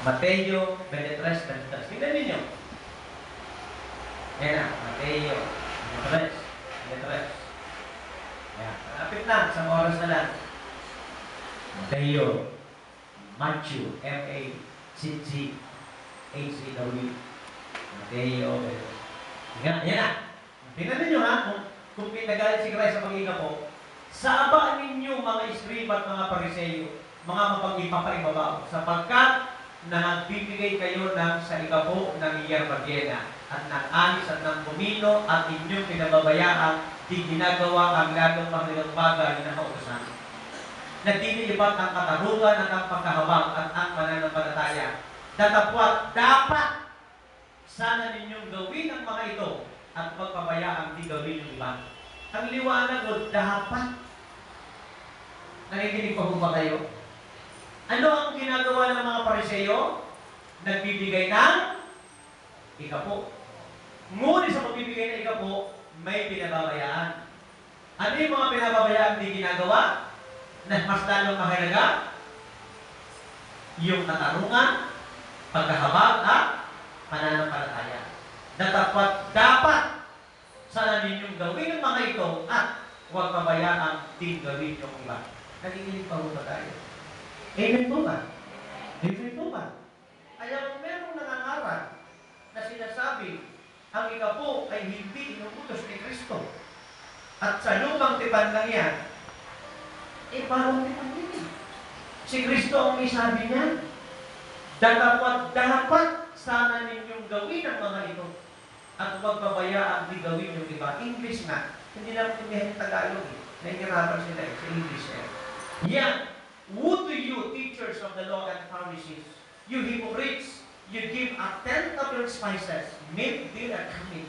Mateo 23:23. Tingnan ninyo. Yan na, Mateo 23:23. Yan, malapit na, isang oras na lang. Mateo, Matthew, M-A-C-C-H-C-W. Mateo. Yan na. Tingnan ninyo ha, kung pinagalit si Christ sa pag-igapo, sa aba ninyo mga iskriba at mga Pariseo, mga mapag-ipapaibabaw, sapagkat nagbibigay kayo ng sa ikapo ng iyang bagyena at ng anis at ng kumino at inyong pinababayaan di ginagawa ang lalong mahalagang bagay na kautosan. Nagdiniibat ang katarungan at ang pagkahabang at ang mananampalataya. Datapwat, dapat sana ninyong gawin ang mga ito at pagpabayaan di gawin yung iba. Ang liwanag o dapat. Nakikinig pa ba kayo? Ano ang ginagawa ng mga Pariseo? Nagbibigay ng ikapo. Ngunit sa pagbibigay ng ikapo, may pinababayaan. Ano yung mga pinababayaan di ginagawa? Na mas lalong mahalaga? Yung katarungan, pagkahabag at pananampalataya. Dapat sana ninyong gawin ang mga ito at huwag pabayaan din gawin yung iba. Nakikinig pa ba tayo? Amen po ba? Amen po ba? Ayaw merong nangangarap na sinasabi ang ikapo ay hindi inuutos ni Kristo. At sa lumang tipan lang yan, parang tipan din. Si Kristo ang may sabi niya, dapat sana ninyong gawin ang mga ito at huwag pabayaan di gawin yung iba. English nga. Hindi na pintihan Tagalog eh. Nahihirapan sila eh sa English eh. Yan. Woe to you, teachers of the law and Pharisees, you hypocrites! You give a tenth of your spices, mint, dill, and cumin,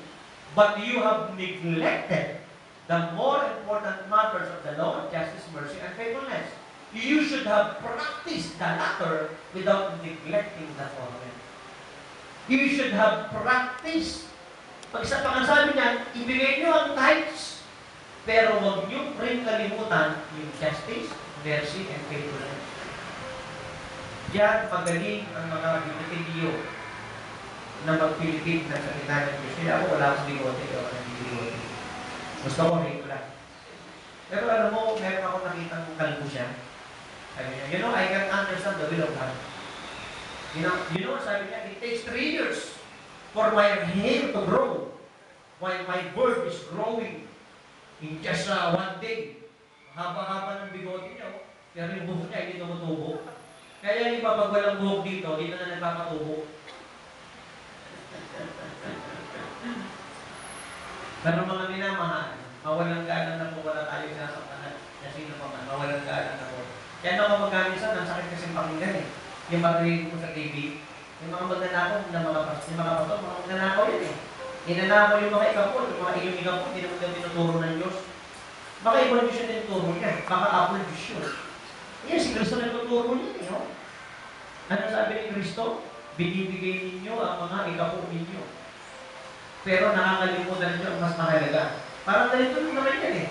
but you have neglected the more important matters of the law, justice, mercy, and faithfulness. You should have practiced the latter without neglecting the former. You should have practiced. Pag sabi niya, ibigay niyo ang tithes, pero huwag niyo rin kalimutan yung justice, mercy, and faithfulness. Diyan magaling ang mga binitilyo na magpilipid ng salita ng Diyos. Kaya ako wala akong bigote o nagbibigote. Gusto ko rin ko lang. Pero alam mo, meron ako nakitang kalbo siya. Sabi niya, you know, I can understand the will of God. You know, sabi niya, it takes 3 years for my hair to grow while my beard is growing in just 1 day. Haba-haba ng bigote niya, oh. Pero yung buhok niya, hindi tumutubo. Kaya yung iba, pag walang buhok dito, dito na nagpapatubo. Pero mga minamahal, mawalang gana na po, wala tayo sinasaktan na sino pa man, mawalang gana na po. Kaya naman magkamisa, ang sakit kasi pakinggan eh. Yung marinig mo sa TV, yung mga magnanakaw ng mga pastor, mga magnanakaw yan eh. Inanakaw yung mga ikapon, yung mga iyong ikapon, hindi naman daw tinuturo ng Diyos. Baka ibang Diyos yung tinuturo niya, baka Apple Diyos yun. Yan, si Kristo nagtuturo niya eh. Oh. Ano sabi ni Kristo? Binibigay ninyo ang mga ikapon ninyo. Pero nakakalimutan niyo ang mas mahalaga. Parang ganito naman yan eh.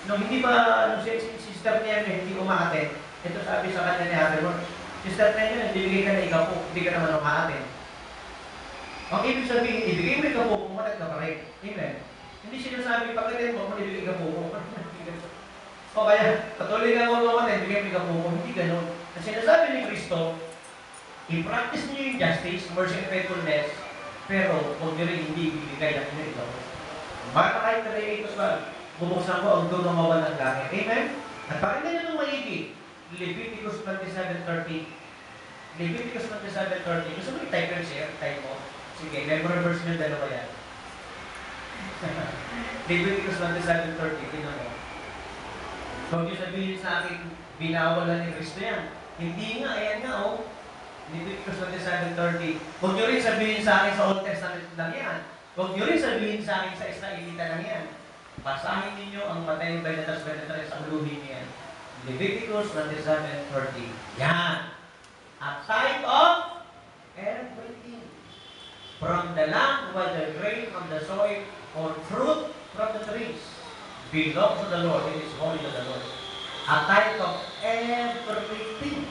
Nung hindi ba, nung sister niya hindi umaaten, ito sabi sa kanya ni Ate Ron, sister niya, bibigay ka na ikaw po, hindi ka naman umaaten. Ang ibig sabihin, ibigay mo ikaw po, kumalag ka pa rin. Amen. Hindi sinasabi, pagkatin mo, ibigay ka po. O kaya, patuloy ka mo umaten, ibigay mo ikaw po. Hindi ganun. Ang sinasabi ni Kristo, i-practice niyo yung justice, mercy and faithfulness, pero huwag niyo rin hindi ibigay ang inyo ikaw. Baka kahit na rin ito sa bubuksan ko ang doon ng mawal ng langit. Amen? At pakinggan nyo nung maigi. Leviticus 27:30. Leviticus 27:30. Gusto mo i-type yun, sir? Type mo. Sige, memory verse nyo, dalawa yan. Leviticus 27:30. Tingnan mo. Huwag nyo sabihin sa akin, binawalan ni Kristo yan. Hindi nga, ayan nga, oh. Leviticus 27:30. Huwag nyo rin sabihin sa akin sa Old Testament lang yan. Huwag nyo rin sabihin sa akin sa Israelita lang yan. Basahin ninyo ang Mateo 23:23 sa uluhin niyan. Leviticus 27:30. Yan. A type of everything. From the land, whether grain from the soil, or fruit from the trees, belongs to the Lord. It is holy to the Lord. A type of everything.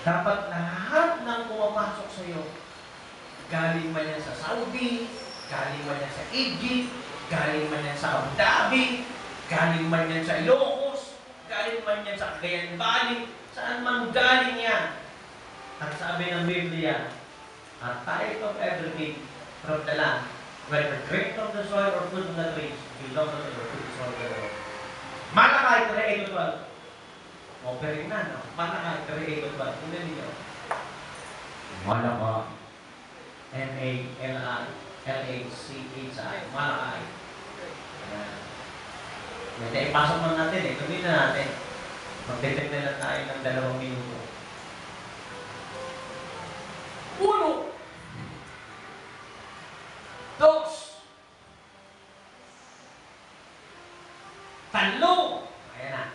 Dapat lahat ng pumapasok sa iyo, galing man yan sa Saudi, galing man yan sa Egypt, galing man yan sa Abu Dhabi, galing man yan sa Ilocos, galing man yan sa Cagayan Valley, saan man galing yan. At sabi ng Biblia, a type of everything from the land, whether grain from the soil or fruit from the trees, belongs to the Lord. It is all the Lord. Malachi 3:8-12. Offering na, no? Malachi 3:8-12. Tingnan niyo. Malachi. M-A-L-A-C-H-I. Malachi. Ayan. May ipasok mo natin eh. Tuloy na natin. Magdetect na lang tayo ng 2 minuto. 1, 2, 3. Ayan na.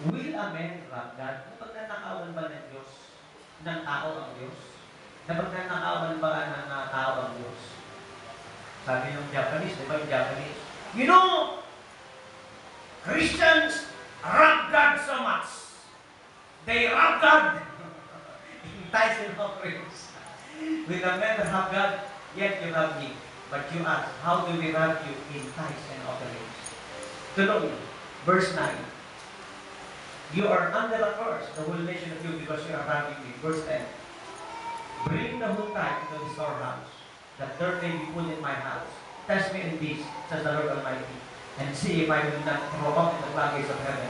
Will a man rob God? Napagnanakawan ba ng Diyos? Ng tao ang Diyos? Napagnanakawan ba ng tao ang Diyos? Sabi ng Japanese, di ba yung Japanese? You know, Christians rob God so much. They rob God in tithes and offerings. With a man rob God, yet you rob me. But you ask, how do we rob you in tithes and offerings? Tuloy, verse 9. You are under a curse, the whole nation of you, because you are robbing me. Verse 10. Bring the whole tithe into the storehouse, that dirt may be put in my house. Test me in this, says the Lord Almighty, and see if I will not throw up in the floodgates of heaven,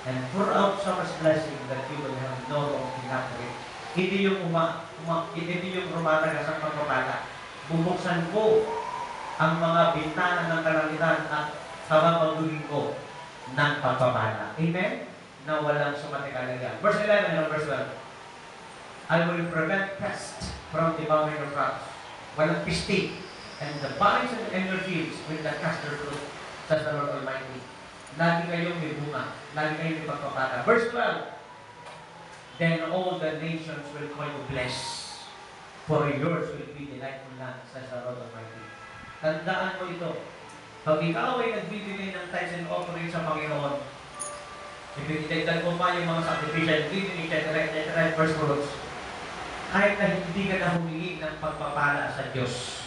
and pour out so much blessing that you will have no room enough for it. Hindi yung rumatagas ang pagpapala. Bubuksan ko ang mga bintana ng kalangitan at kababagulin ko ng pagpapala. Amen? Na walang sumatikalaga. Verse 11 and verse 12. I will prevent pest from devouring your crops. Walang pisti. And the vines and your fields will not cast their fruit, says the Lord Almighty. Lagi kayong may bunga. Lagi kayong may pagpapala. Verse 12. Then all the nations will call you blessed, for yours will be delightful land, says the Lord Almighty. Tandaan mo ito. Pag ikaw ay nagbibigay ng tithes and offering sa Panginoon, ibigay mo pa yung mga sacrificial, ibigay first fruits, kahit na hindi ka na humingi ng pagpapala sa Diyos,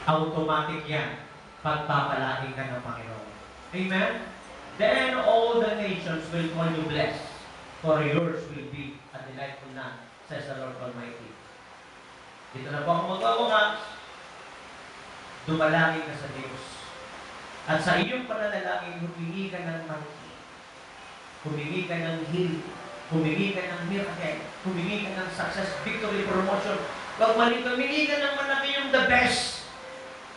automatic yan, pagpapalain ka ng Panginoon. Amen? Then all the nations will call you blessed, for yours will be a delightful land, says the Lord Almighty. Dito na po ako magwawakas, dumalangin ka sa Diyos. At sa iyong pananalangin, humingi ka ng malaki. Humingi ka ng healing, humingi ka ng miracle, humingi ka ng success, victory, promotion. Pag mali ka, humingi ka ng malaki yung the best.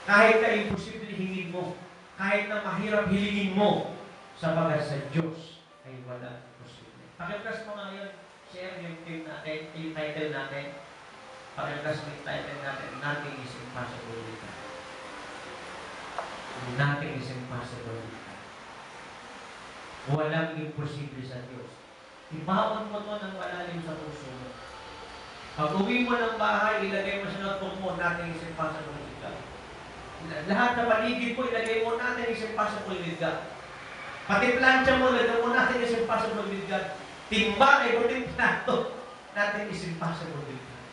Kahit na imposible hingin mo, kahit na mahirap hilingin mo, sapagat sa Diyos ay wala posible. Pakiplas mo nga yun. Share yung team natin, yung title natin. Pakiplas mo yung title natin. Nothing is impossible with God. Nothing is impossible with God. Walang imposible sa Diyos. Ibaon mo to ng malalim sa puso mo. Pag uwi mo ng bahay, ilagay mo sa notebook mo, nothing is impossible with God. Lahat na paligid mo, ilagay mo, nothing is impossible with God. Pati plancha mo, ilagay mo, nothing is impossible with God. Timba, ibuting plato, nothing is impossible with God.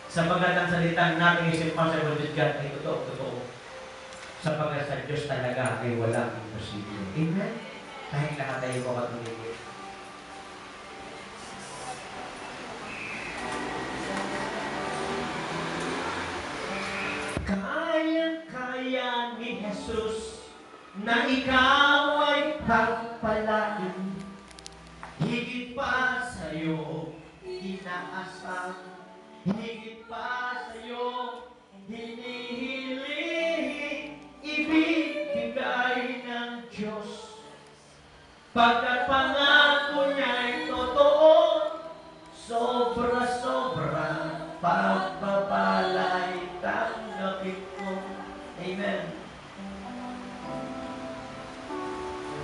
Sapagat ang salitang nothing is impossible with God ay totoo. Sapagat sa Diyos talaga ay walang imposible. Amen? Kahit lahat tayo ko katuligid. Kaya ni Jesus na ikaw ay pagpalain, higit pa sa'yo inaasam, higit pa sa'yo hinihiling, ibibigay ng Diyos. Pagkat pangako niya'y totoo, sobra-sobra pagpapala'y tanggapin mo. Amen.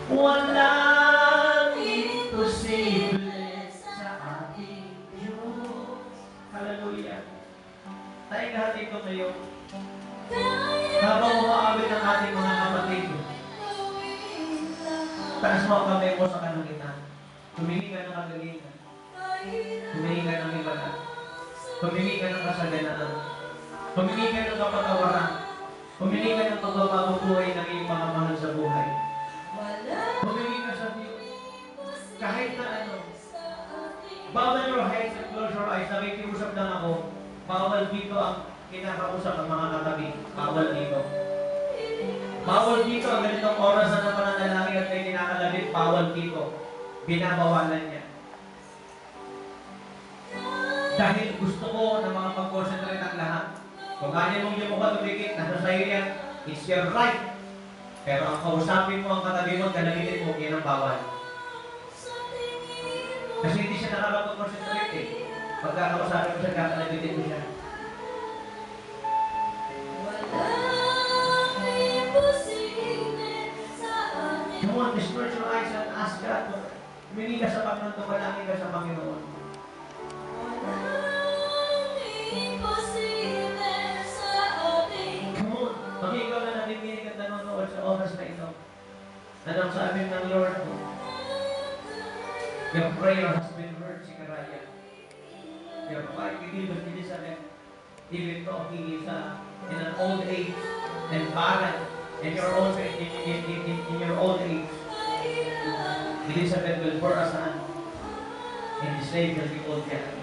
Walang imposible sa ating Diyos. Hallelujah. Tayo lahat ito ngayon. Habang umaawit ang ating mga kapatid, taas mo ang kamay mo sa kalangitan. Humingi ka ng kagalingan. Humingi ka ng ibalat. Humingi ka ng kasaganaan. Humingi ka ng kapatawaran. Humingi ka ng pagbabagong buhay ng iyong mga mahal sa buhay. Humingi ka sa Diyos. Kahit na ano. Bow your heads and close your eyes. Nakikiusap lang ako. Bawal dito ang kinakausap ng mga katabi. Bawal dito. Bawal dito ang ganitong oras na pananalangin at may kinakalabit. Bawal dito. Binabawalan niya. Dahil gusto ko na mga pag-concentrate ang lahat. Kung kanya mong yung mukha tumikit, nasa sa'yo yan, it's your right. Pero ang kausapin mo, ang katabi mo, galagitin mo, yan ang bawal. Kasi hindi siya nakakapag-concentrate eh. Pagkakausapin mo siya, kakalagitin mo siya. Come on, stretch your eyes and ask God. Humingi ka sa Panginoon, tumalangin ka sa Panginoon. Pag ikaw na nakikinig at nanonood sa oras na ito, anong sabi ng Lord mo? Your prayer has been heard, si Karaya. Your wife, Elizabeth, even though he is in an old age and barren, in your old age, Elizabeth will bear a son, and his name will be called John.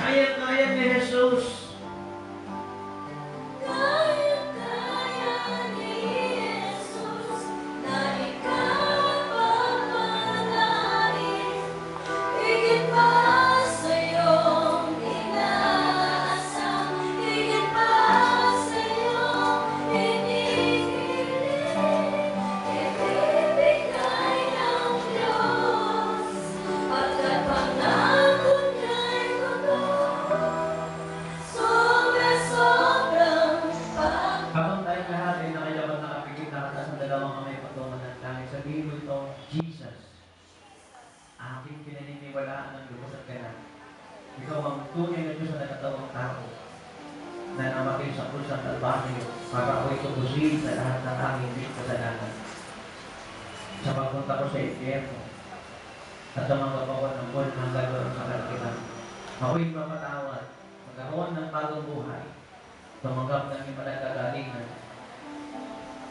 Kaya-kaya ni Jesus. Kaya-kaya ni Jesus na ikaw pagpalain, higit pa sa iyong inaasam, higit pa sa iyong hinihiling, ibibigay ng Diyos, pagkat pangako niya'y totoo. Habang tayong lahat ay nakilabot na kapigit na katas ng dalawang kamay patungan ng langit, sabihin mo ito, Jesus, aking pinaniniwalaan ng lubos at ganap. Ikaw ang tunay na Diyos na nagkatawang tao na namakin sa krus ng Kalbaryo para ako'y tubusin sa lahat ng aming kasalanan. Sa pagpunta ko sa impyerno at tumanggap ako ng buwan ng gagawin sa kalakitan, ako'y mapatawad, magkaroon ng bagong buhay, tumanggap ng ibalang kagalingan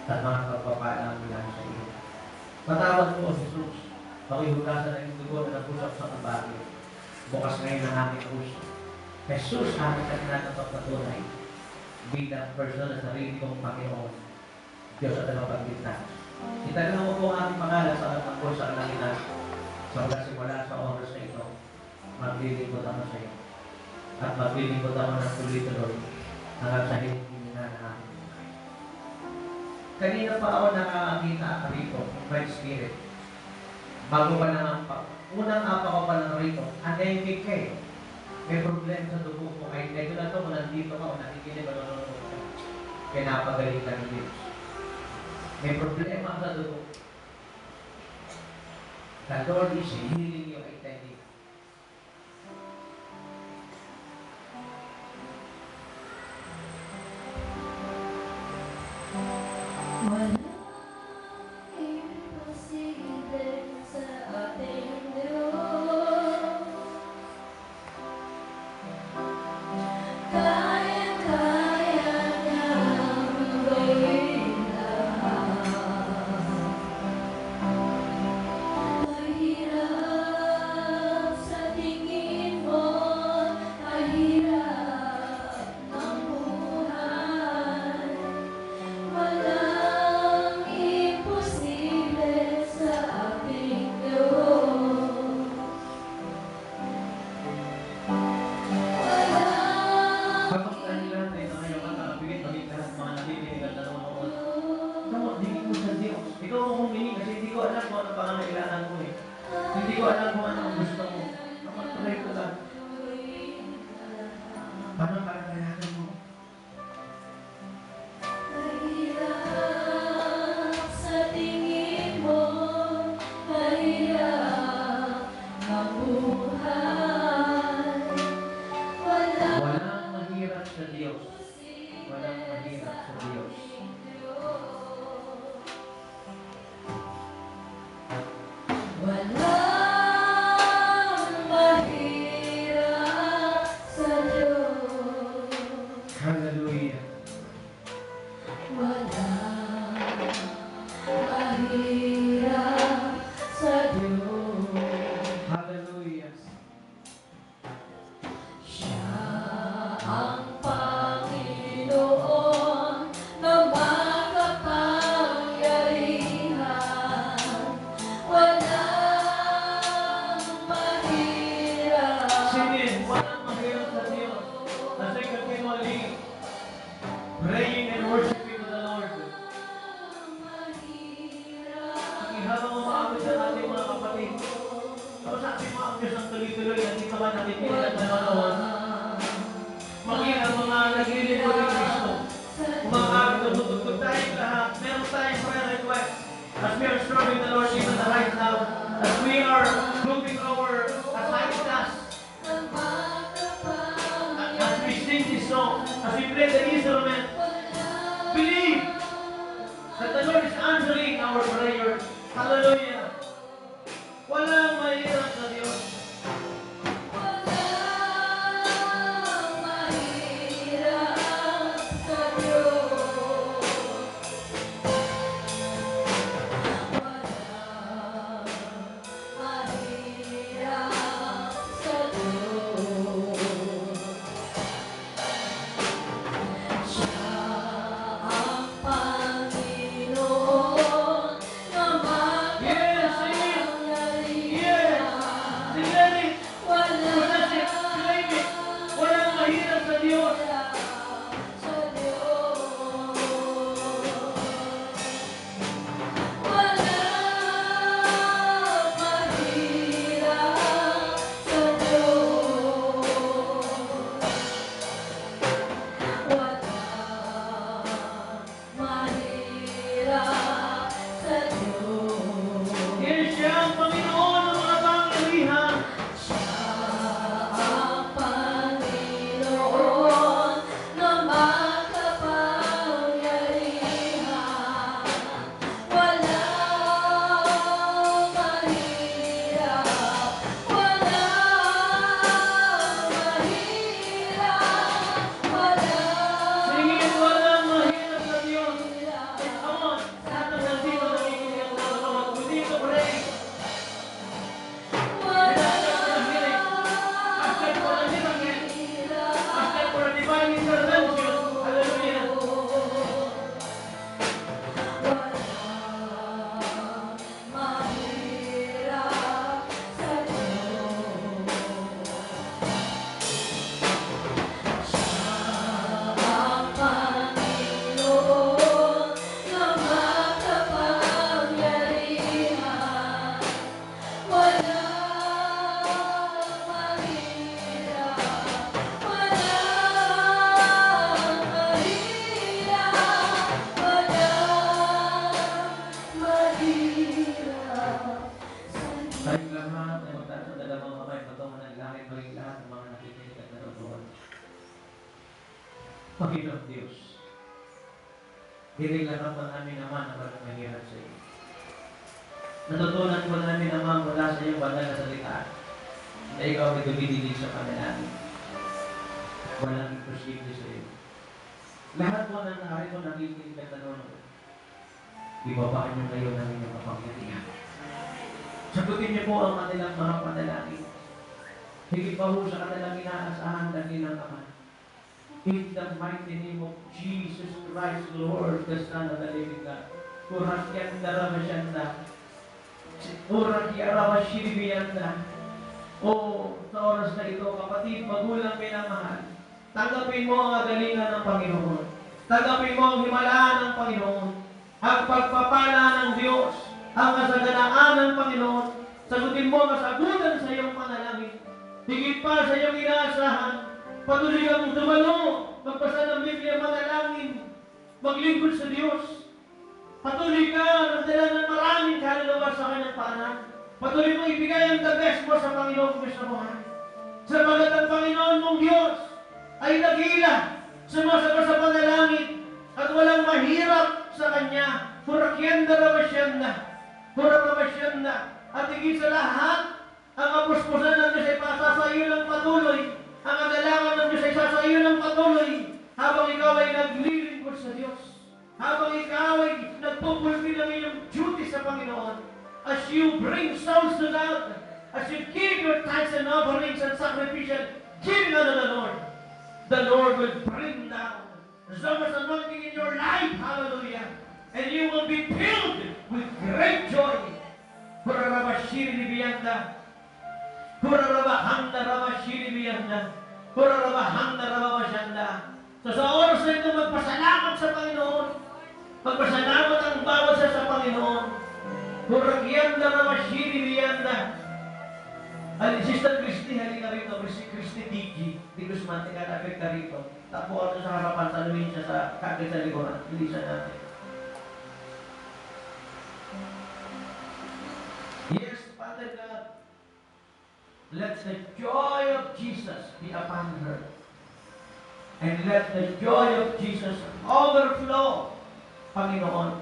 at mga pagpapalang mula sa iyo. Patawad po, Jesus. Ako'y hugasan ng iyong dugo na nagpusap sa Kalbaryo. Bukas ngayon ang aming puso. Jesus, aming kanina ng pagpatunay bilang personal na sarili kong Panginoon, Diyos at Tagapagligtas. Itagnan mo po ang aming pangalan sa alam ng Diyos sa kalangitan. Sa simula sa oras na ito, maglilingkod ako sa iyo. At maglilingkod ako ng tuloy-tuloy hanggang sa hindi na namin. Kanina pa ako nakakita rito, by Spirit. Bago pa nangampak. Unang apa ko pa lang rito, anemic ka eh. May problema sa dugo mo. Kahit ito na ito, kung nandito ka o nakikinig o nanonood ka. Kaya napagaling ka ng Diyos. May problema sa dugo. The Lord is healing you, I tell you. Walang imposible sa ating Diyos. Kaya-kaya niyang gawin lahat. Mahirap sa tingin mo, mahirap ang buhay. Walang imposible sa ating Diyos. Habang kanila tayo na ngayon ang nakapigit-pagit lahat mga nakikinig at nanonood. Naman, hindi ko sa Diyos. Ikaw ang humingi kasi hindi ko alam kung ano pangangailangan mo eh. Hindi ko alam kung ano ang gusto mo. Naman, tuloy ko lang. Ano ang pangangailangan mo? Mahirap sa tingin mo, mahirap ang buhay. Walang mahirap sa Diyos. Walang mahirap sa Diyos. Walang mahirap sa Diyos. Hallelujah. Walang mahirap sa Diyos. Hallelujah. Siya ang Panginoon na makapangyarihan. Walang mahirap. Singin, walang mahirap sa Diyos. As I continually praying and worshiping the Lord. Habang umaabot sa ating mga kapatid, tapos ating mga Diyos ang tuloy-tuloy at ito ba nakikinig at nanonood. Maging ang mga naglilingkod ng Kristo. Umakabit o tutugtog tayong lahat. Meron tayong prayer request. As we are serving the Lord even right now, as we are grouping our assigned tasks, as we sing this song, as we play the instrument, believe that the Lord is answering our prayer. Hallelujah. Walang mahirap sa Diyos. Walang mahirap sa Diyos. Walang Tayong lahat ay magtaas sa dalawang kamay, patungo ng langit, maging lahat ng mga nakikinig at nanonood. Panginoon Diyos, hinilang po namin naman ang walang mahirap sa iyo. Natutunan po namin naman mula sa iyong banal na salita na ikaw ay dumidilig sa panalangin. Walang imposible sa iyo. Lahat po na narito nakikinig at nanonood. Ibabaan niyo ngayon ang inyong kapangyarihan. Sagutin niyo po ang kanilang mga panalangin. Higit pa ho sa kanilang inaasahan dakilang Ama. In the mighty name of Jesus Christ, Lord, the Son of the living God. Kurakyan Daramasyanda. Kurakyan Ramashiribiyanda. O, sa oras na ito, kapatid, magulang minamahal, tanggapin mo ang agalingan ng Panginoon. Tanggapin mo ang himalaan ng Panginoon. Ang pagpapala ng Diyos. Ang kasaganaan ng Panginoon. Sagutin mo ang kasagutan sa iyong panalangin. Higit pa sa iyong inaasahan. Patuloy kang dumalo, magpasa ng Biblia, manalangin, maglingkod sa Diyos. Patuloy ka, nagdala ng maraming kaluluwa sa kanyang paanan. Patuloy mong ibigay ang the best mo sa Panginoon mo sa buhay. Sabagat ang Panginoon mong Diyos ay nagila, sumasagot sa panalangin, at walang mahirap sa Kanya. Purakyanda Ramasyanda, Puramasyanda, at higit sa lahat, ang kapuspusan ng Diyos ay pasasayo ng patuloy. Ang kadalangan ng Diyos ay sasayo ng patuloy habang ikaw ay naglilingkod sa Diyos. Habang ikaw ay nagpupulpil ng iyong duty sa Panginoon. As you bring souls to God, as you give your tithes and offerings and sacrificial giving unto the Lord will bring down so much anointing in your life. Hallelujah. And you will be filled with great joy. Kurarabashiribiyanda. Kurarabahanda Ramashiribiyanda. Kurarabahanda Ramashanda. So sa oras na ito, magpasalamat sa Panginoon. Magpasalamat ang bawat sa Panginoon. Kurakyanda Ramashiribiyanda. Sister Christy, halika rito. Christy DG. Di Guzman, tingnan ka rito. Tapo ako sa harapan, saluhin siya sa kakit sa likuran. Bilisan natin. Yes, Father God. Let the joy of Jesus be upon her. And let the joy of Jesus overflow, Panginoon,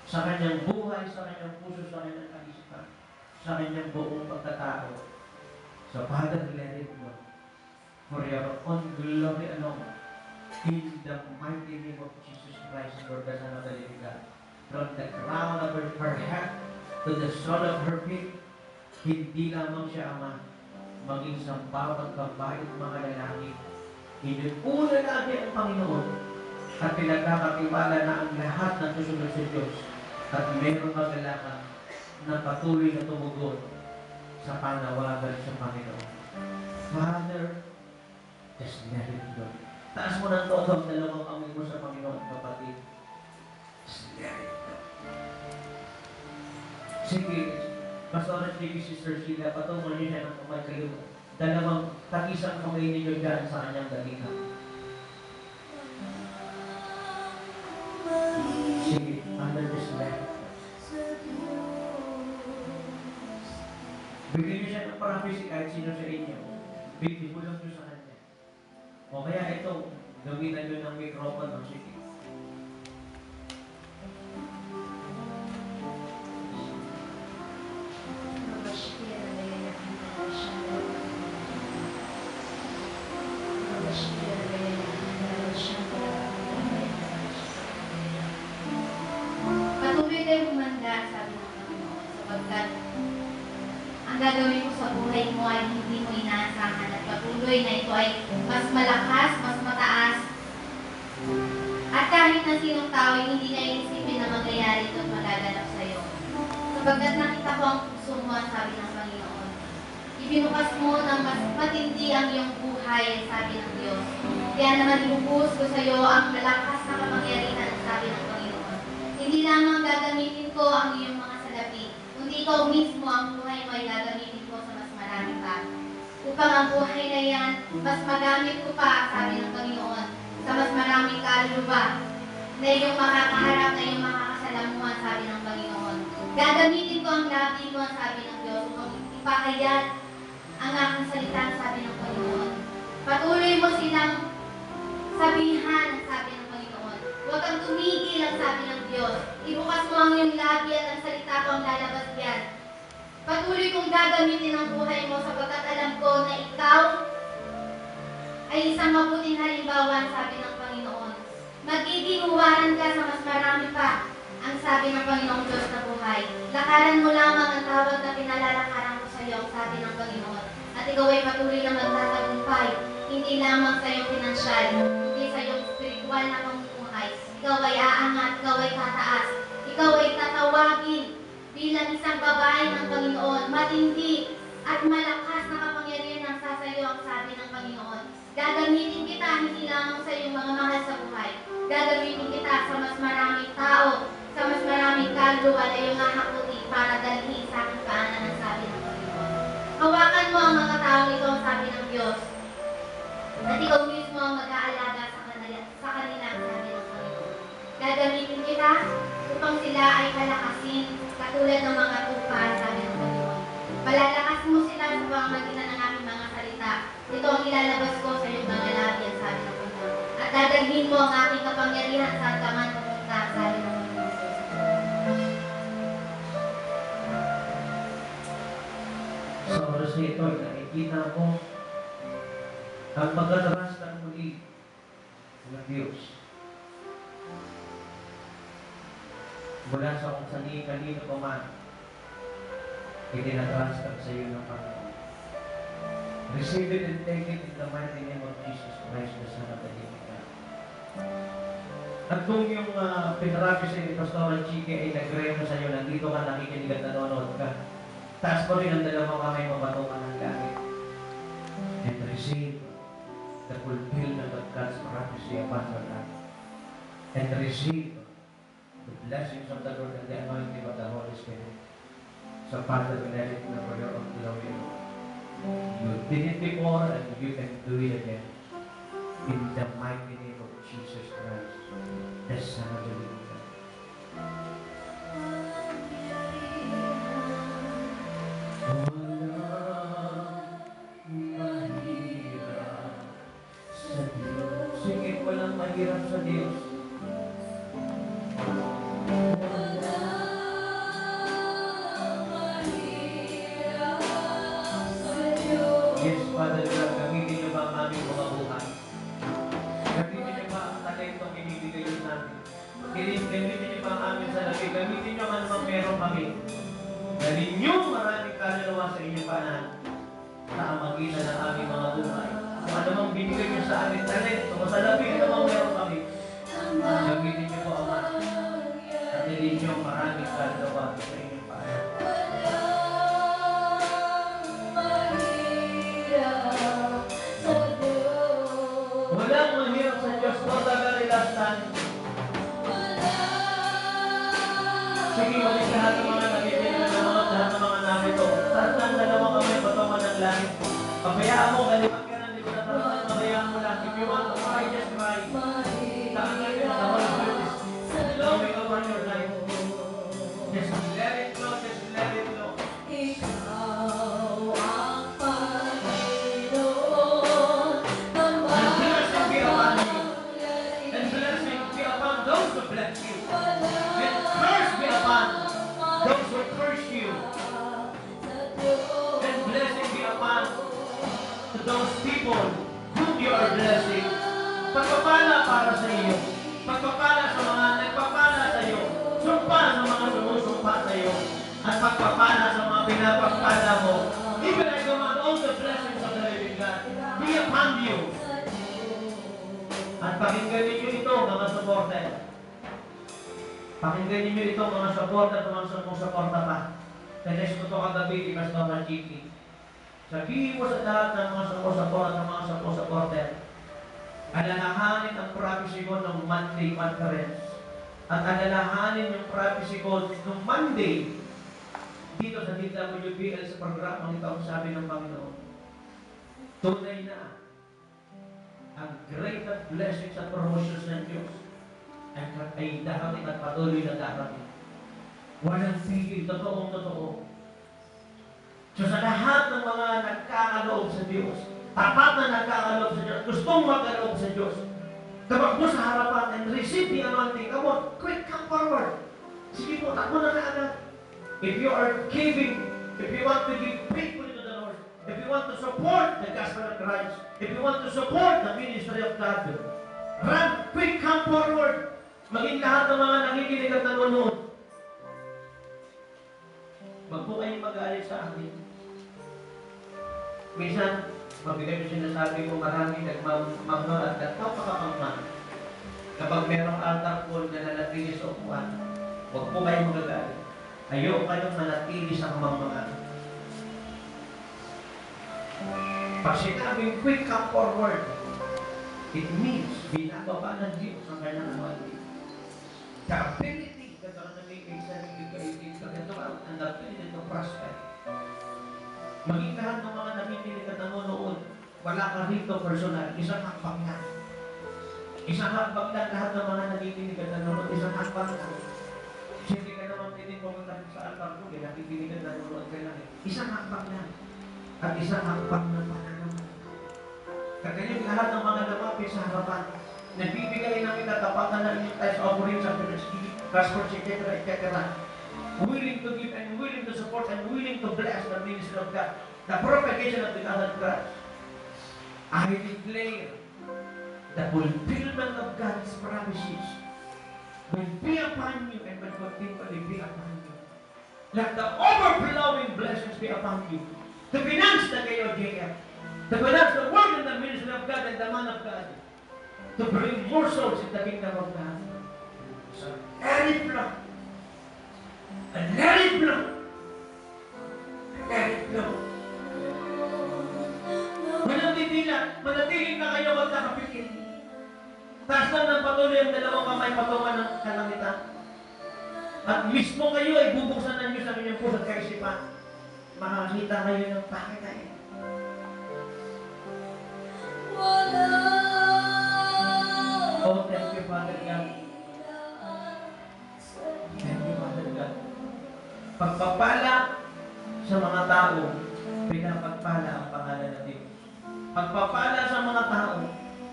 sa kanyang buhay, sa kanyang puso, sa kanyang kaisipan, sa kanyang buong pagkatao. So, Father, let it go for your own glory alone. In the mighty name of Jesus Christ, Lord, the Son of the living God. From the crown of her head to the sole of her feet, hindi lamang siya, Ama, maging sa bawat babae at mga lalaki. Inuna natin ang Panginoon at pinagkakatiwala na ang lahat ng susunod sa Diyos at mayroong magalakan na patuloy na tumugon sa panawagan sa Panginoon. Father, just let it go. Taas mo ng todo ang dalawang kamay mo sa Panginoon, kapatid. Just let it go. Sige, Pastor, sige, Sister Sheila, patungo niyo siya ng kamay kayo. Dalawang takisang kamay ninyo dyan sa kanyang galingan. Sige, under this land. Bigyan niyo siya ng prophecy kahit sino sa inyo. Bibulong niyo sa kanya. O kaya ito, gamitan niyo ng microphone o sige. Patuloy kayo humanda, sabi ng Panginoon, sapagkat ang gagawin mo sa buhay mo ay hindi mo inaasahan at patuloy na ito ay mas malakas, mas mataas. At kahit na sinong tao ay hindi na iisipin na mangyayari ito at magaganap sa iyo. Sapagkat nakita ko ang puso mo, sabi ng Panginoon. Ibinukas mo ng mas matindi ang iyong buhay, sabi ng Diyos. Kaya naman ibubuhos ko sa iyo ang malakas na kapangyarihan, sabi ng Panginoon. Hindi lamang gagamitin ko ang iyong mga salapi, kundi ikaw mismo ang buhay mo ay gagamitin ko sa mas marami pa. Upang ang buhay na yan, mas magamit ko pa, sabi ng Panginoon, sa mas maraming kaluluwa na iyong makakaharap, na iyong makakasalamuhan, sabi ng Panginoon. Gagamitin ko ang labi mo, sabi ng Diyos, upang ipahayag ang aking salita, sabi ng Panginoon. Patuloy mo silang sabihan, ang sabi ng Panginoon. Huwag kang tumigil, ang sabi ng Diyos. Ibukas mo ang iyong labi at ang salita ko ang lalabas yan. Patuloy kong gagamitin ang buhay mo sapagkat alam ko na ikaw ay isang mabuting halimbawa, sabi ng Panginoon. Magiging huwaran ka sa mas marami pa, ang sabi ng Panginoong Diyos na buhay. Lakaran mo lamang ang tawag na pinalalakaran ko sa iyo, ang sabi ng Panginoon. At ikaw ay patuloy na magtatagumpay, hindi lamang sa iyong pinansyal, hindi sa iyong spiritual na pamumuhay. Ikaw ay aangat, ikaw ay tataas, ikaw ay tatawagin bilang isang babae ng Panginoon, matindi at malakas na kapangyarihan ang sasayo, ang sabi ng Panginoon. Gagamitin kita hindi lamang sa iyong mga mahal sa buhay. Gagamitin kita sa mas maraming tao, sa mas maraming kaluluwa na iyong hahakutin para dalhin sa aking paanan, ang sabi ng Panginoon. Hawakan mo ang mga taong ito, ang sabi ng Diyos. At ikaw mismo ang mag-aalaga sa kanila, ang sabi ng Panginoon. Gagamitin kita upang sila ay kalakasin katulad ng mga tupa, sabi ng Panginoon. Palalakasin mo sila sa pamamagitan ng aking mga salita. Ito ang ilalabas ko sa iyong mga labi, ang sabi ng Panginoon. At dadalhin mo ang aking kapangyarihan saan ka man pumunta, sabi ng Panginoon. Sa oras na ito, nakikita ko ang pagkataras ng muli ng Diyos. Mula sa kung kanino pa man, itinatransfer sa iyo ng Panginoon. Receive it and take it in the mighty name of Jesus Christ, the Son of the living God. At kung yung pinarabi sa iyo ni Pastor Chike ay nag-remo sa iyo, nandito ka, nakikinig at nanonood ka, taas mo rin ang dalawang kamay mo patungan ng langit. And receive the fulfillment of God's prophecy upon your life. And receive the blessings of the Lord and the anointing of the Holy Spirit. So Father, we let it be for your own glory. You did it before and you can do it again. In the mighty name of Jesus Christ, the Son of the living God. Singit, walang mahirap sa Diyos. Yes, Father God, gamitin niyo ba ang aming mga buhay? Gamitin niyo ba ang talentong binibigay niyo namin? Gamitin niyo ba ang aming salapi? Gamitin niyo ang anumang meron kami. Dalhin niyo maraming kaluluwa sa inyong paanan sa amagitan ng aming mga buhay. Kung anumang binigay niyo sa aming talento o salapi, anumang meron kami, gamitin niyo po, Ama. At dalhin niyo maraming kaluluwa sa inyong paanan. Walang mahirap sa Diyos, no taga-relasan. Sige, malis lahat ng mga nakikinig na nanonood, lahat ng mga narito. Taas ng dalawang kamay, patungan ng langit. Pabayaan mo, kalipat ka ng libro na tarunan, pabayaan mo lang. If you want to cry, just cry. Taangan ka ng Holy Spirit. Flowing over your life. Just let it flow, just let it flow. Those people whom you are blessing, pagpapala para sa iyo, pagpapala sa mga nagpapala sa iyo, sumpa sa mga sumusumpa sa iyo, at pagpapala sa mga pinapagpala mo. Even I command all the blessings of the living God be upon you. At pakinggan ninyo ito, mga supporter. Pakinggan ninyo ito, mga supporter, mga sumusuporta pa. Tenes ko ito kagabi, di Pastor Chiki. Sabihin mo sa lahat ng mga support at mga supporter, alalahanin ang prophecy ko ng Monday conference at alalahanin yung prophecy ko ng Monday dito sa DWBL sa programang ito ang sabi ng Panginoon. Tunay na ang great blessings at promotions ng Diyos ay darating at patuloy na darating. Walang tigil, totoong totoo. So sa lahat ng mga nagkakaloob sa Diyos, tapat na nagkakaloob sa Diyos, gustong magkaloob sa Diyos, tumakbo sa harapan and receive the anointing. Come on, quick, come forward. Sige po, takbo na agad. If you are giving, if you want to give faithfully to the Lord, if you want to support the gospel of Christ, if you want to support the ministry of God, run, quick, come forward. Maging lahat ng mga nakikinig at nanonood. Wag po kayong mag-aalis sa akin. Minsan, mabigay ko sinasabi ko, marami nagmamahal at nagpapakapangman. Kapag merong altar call na nanatili sa upuan, huwag po kayong magagalit. Ayaw kayong manatili sa kamamahan. Pag sinabing quick come forward, it means binababa ng Diyos ang kanyang anointing. The ability that ang nagiging sarili ko ay dito, ito ang ability to prosper. Maging lahat ng mga nakikinig at nanonood, wala ka rito personal, isang hakbang lang. Isang hakbang lang lahat ng mga nakikinig at nanonood, isang hakbang lang. Hindi ka naman piling pumunta sa altar ko, nakikinig at nanonood ka lang. Isang hakbang lang. At isang hakbang ng pananaman. Kaganyang lahat ng mga lumapit sa harapan, nagbibigay ng itatapatan ng inyong tithes offering sa transport, etc. Willing to give and willing to support and willing to bless the ministry of God. The propagation of the God of Christ. I declare the fulfillment of God's promises will be upon you and will continually be upon you. Let the overflowing blessings be upon you. To finance the KOJF. To finance the work in the ministry of God and the man of God. To bring more souls in the kingdom of God. So let it flow. And let it flow. Let it flow. Manatiling na kayo magkakapikit. Taas lang ng patuloy ang dalawang kamay patungan ng kalangitan. At mismo kayo ay bubuksan ng Diyos ang inyong puso at kaisipan. Makakita kayo ng Panginoon. Oh, thank you, Father God. Thank you, Father God. Pagpapala sa mga tao, pinapagpala ang pangalan ng Diyos. Pagpapala sa mga tao,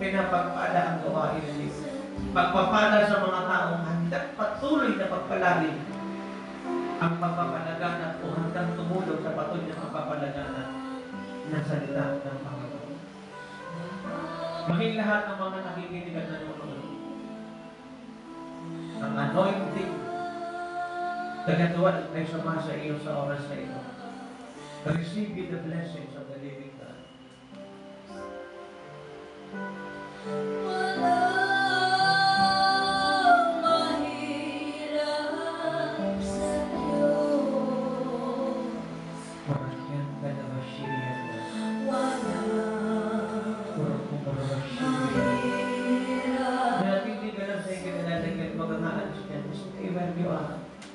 pinapagpala ang gawain ng Diyos. Pagpapala sa mga tao, hanggang patuloy na pagpalalim ang pagpapalaganan o hanggang tumulong sa patuloy na pagpapalaganan ng salita ng Panginoon. Maging lahat ng mga nakikinig at nanonood, ang anointing tagatuan ay sumasa iyo sa oras na ito. Receive the blessings of the living God.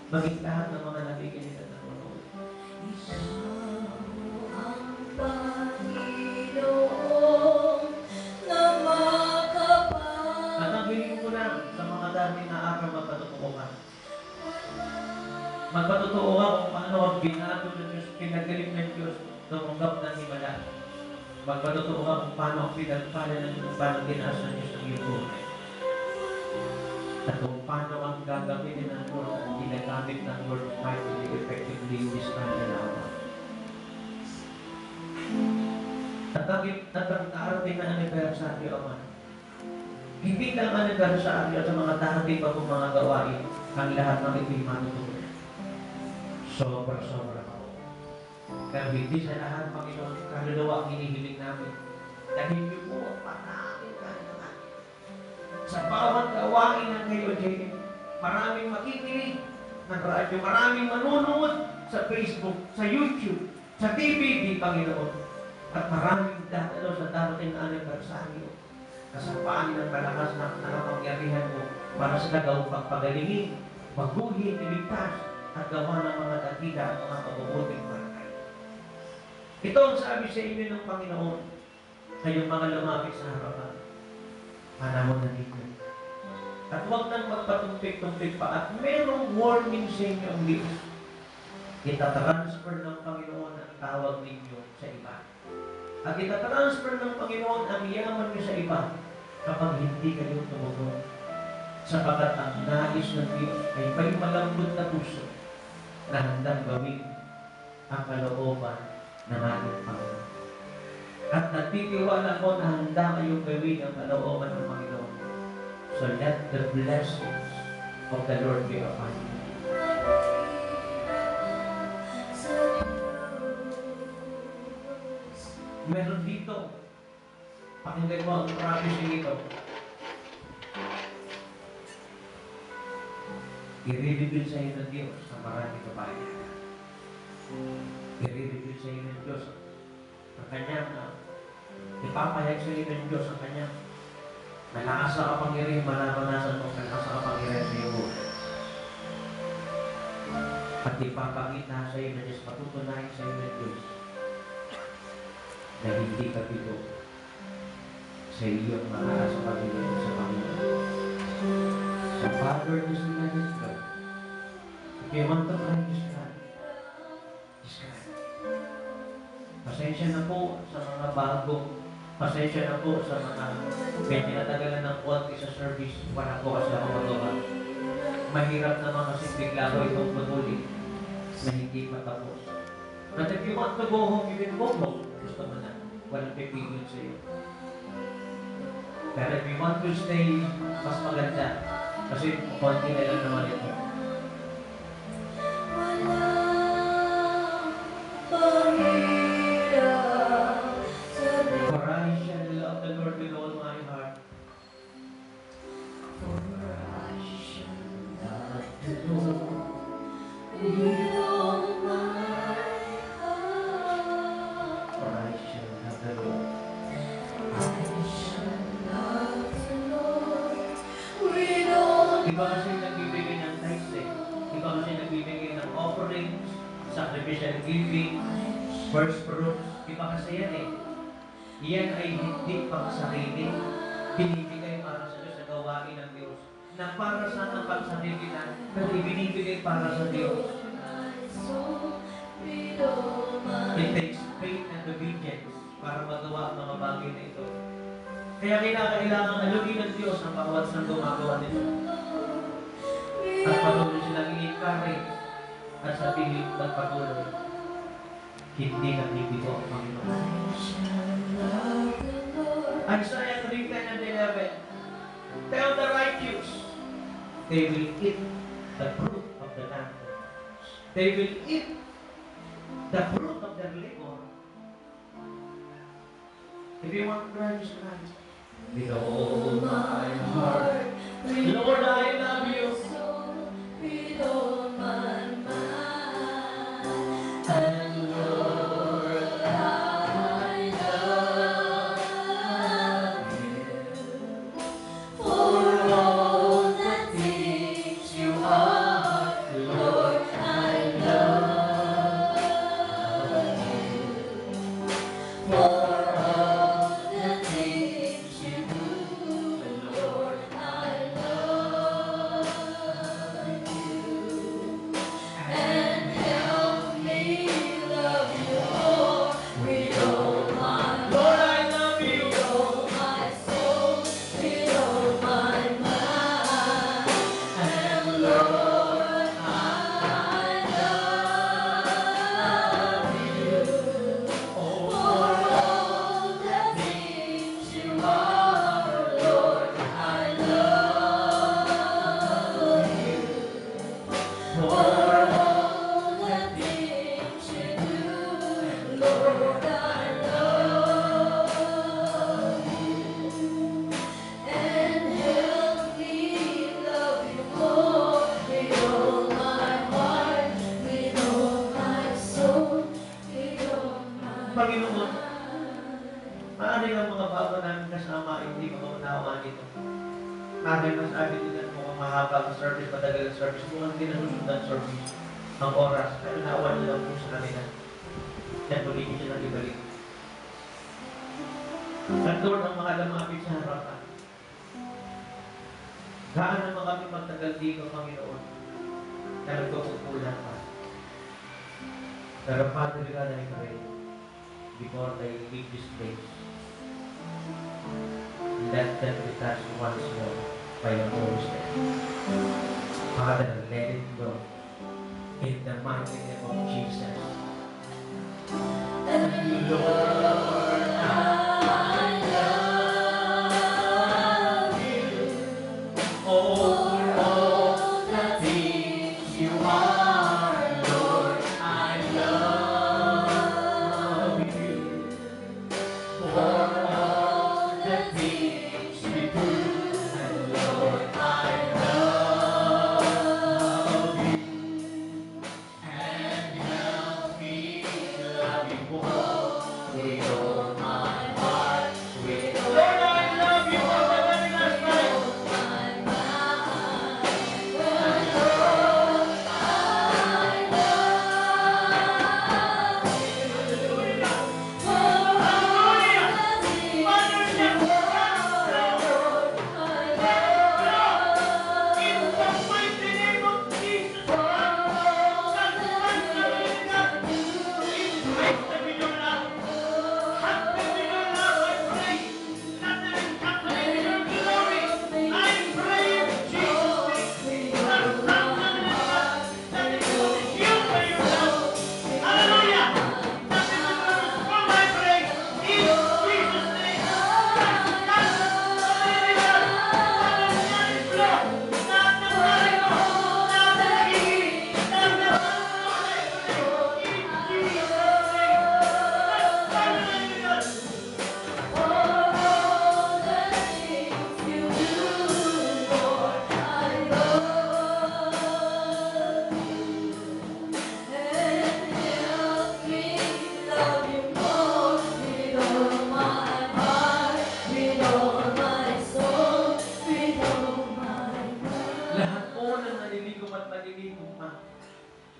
Maging lahat ng mga nakikinig at nanonood. At ang hiling ko lang sa mga dati na araw magpatotoo ka. Magpatotoo ka kung paano ang binato ng Diyos, pinagaling ng Diyos, tumanggap ng himala. Magpatotoo ka kung paano ang pinagpala ng Diyos, paano tinaas ng Diyos ang iyong buhay. At kung paano ang gagamitin ng Lord ang ginagamit ng Lord mightily effectively in this time and hour. At ang darating na anibersaryo, Ama, hindi lang anibersaryo sa mga darating pa kong mga gawain, ang lahat ng ito'y matutuloy. Sobra-sobra ako. Pero hindi sa lahat, Panginoon, kaluluwa ang hinihiling namin. Dahil niyo po ang maraming kaluluwa. Sa bawat gawain ng KOJF, maraming makikinig ng radyo, maraming manunood sa Facebook, sa YouTube, sa TVB, Panginoon. At maraming dadalo sa darating na anibersaryo. Kasapaan ng malakas na nakapangyarihan mo para sa nagawang pagpagalingin, maguhin, iligtas, at gawa ng mga dakila at mga kabubuting bagay. Ito ang sabi sa inyo ng Panginoon, kayong mga lumapit sa harapan. Panahon na dito. At huwag nang magpatumpik-tumpik pa. At merong warning sa inyo ang Diyos. Itatransfer ng Panginoon ang pagtawag ninyo sa iba. At itatransfer ng Panginoon ang yaman niyo sa iba kapag hindi kayo tumugon. Sapagkat ang nais ng Diyos ay may malambot na puso na handang gawin ang kalooban ng ating Panginoon. At nagtitiwala ko na handa kayong gawin ang kalooban ng Panginoon. So let the blessings of the Lord be upon you. Meron dito, pakinggan mo ang prophecy ito. I-reveal sa iyo ng Diyos sa maraming kabayan. I-reveal sa iyo ng Diyos ang kanyang ipapahayag sa iyo ng Diyos ang kanyang malakas na kapangyarihan, maranasan mo malakas na kapangyarihan sa iyo. At ipapakita sa iyo ng Diyos, patutunayan sa iyo ng Diyos na hindi ka bito sa iyong malakas na pagbibilang sa Panginoon. So, Father, this is my God. If you want to pray, just cry. Just cry. Pasensya na po sa mga bago. Pasensya na po sa mga may tinatagalan ng konti sa service. Wala po kasi ako magawa. Mahirap naman kasi bigla ko itong patuloy na hindi matapos. But if you want to go home, you can go home. Gusto mo na. Walang pipigil sa iyo. Pero if you want to stay, mas maganda. Kasi konti na lang naman ito. For I shall love the Lord with all my heart. For I shall love the Lord with all my heart. For I shall love the Lord. Iba kasi nagbibigay ng tithes eh. Iba kasi nagbibigay ng offerings, sacrificial giving, first fruits. Iba kasi yan eh. Yan ay hindi pang sarili. Binibigay para sa Diyos sa gawain ng Diyos. Na para sa ang pagsarili na, pero ibinibigay para sa Diyos. It takes faith and obedience para magawa ang mga bagay na ito. Kaya kailangan alugin ng Diyos ang bawat sang gumagawa nito. At patuloy silang i-encourage at sa piling magpatuloy. Hindi nagbibigo ang Panginoon. Isaiah 3:10 and 11. Tell the righteous, they will eat the fruit of the land. They will eat the fruit of their labor. If you want Christ, Christ. With all my heart, Lord, I love you. With all my mind, and Lord, I love you. For all the things you are, Lord, I love you. For Panginoon, maaaring ang mga bago namin kasama hindi makaunawa nito. Maaaring masabi nila mukhang mahaba ang service, matagal ang service, mukhang hindi nanusundan service ang oras, pero naawa nila po sa kanila. Yan, tuloy niyo silang ibalik. At Lord, ang mga lamapit sa harapan. Gaan naman kami magtagal dito, Panginoon, na nagkukulang pa. Pero Father God, I pray, before they leave this place, let them be touched once more by your Holy Spirit. Father, let it go in the mighty name of Jesus. Lord,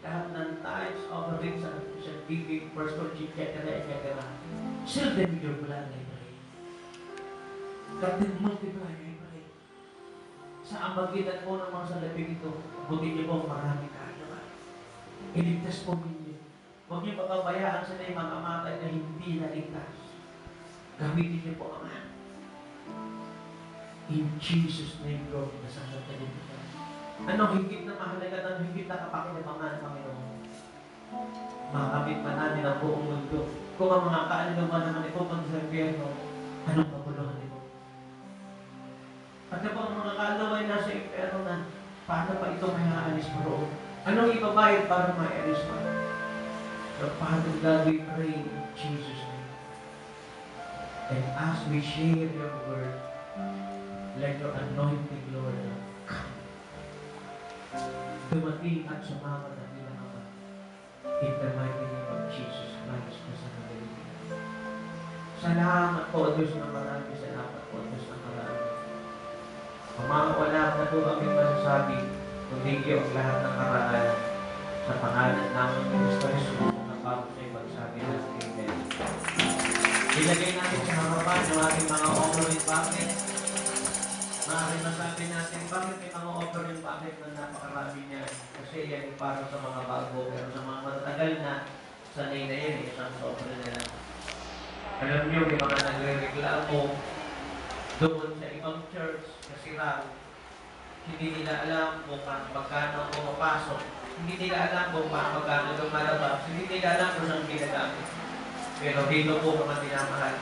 lahat ng tithes, offerings, sa giving, personal gift, etc. Seal them with your blood, I pray. God, then multiply, I pray. Sa amagitan po ng mga salaping ito, buti niyo po maraming kaalaman. Iligtas po ninyo. Huwag niyo papabayaan sa na yung mga amatay na hindi naligtas. Gamitin niyo po, Ama. In Jesus' name, Lord, nasalat na dito. Ano, higit na mahalaga at higit na kapakinabangan ng Panginoon. Makamit pa natin ang buong mundo. Kung ang mga kaalaman naman ito pag sa impyerno, anong kapuluhan ito? At kapag ang mga kaalaman ay nasa impyerno na, paano pa ito may haalis pa roon? Anong ibabayad para maialis pa? So, Father God, we pray in Jesus' name. And as we share your word, let your anointing, Lord, come. Dumating at sumama na ilang Ama. In the mighty name of Jesus Christ na sa Hallelujah. Salamat po, Diyos na marami. Salamat po, Diyos na marami. Ama, wala na po kami masasabi kundi ang lahat ng karangalan sa pangalan namin ni Kristo Jesus na bago sa ipagsabi natin. Amen. Ilagay natin sa harapan ng ating mga offering bucket. Maaaring masabi natin, bakit may mga offering bucket na napakarami niya? Kasi yan ay para sa mga bago, pero sa mga matatagal na, sanay na yan, isang offering na lang. Alam niyo, may mga nagre-reklamo doon sa ibang church kasi raw, hindi nila alam kung magkano pumapasok, hindi nila alam kung magkano lumalabas, hindi nila alam kung saan ginagamit. Pero dito po mga minamahal,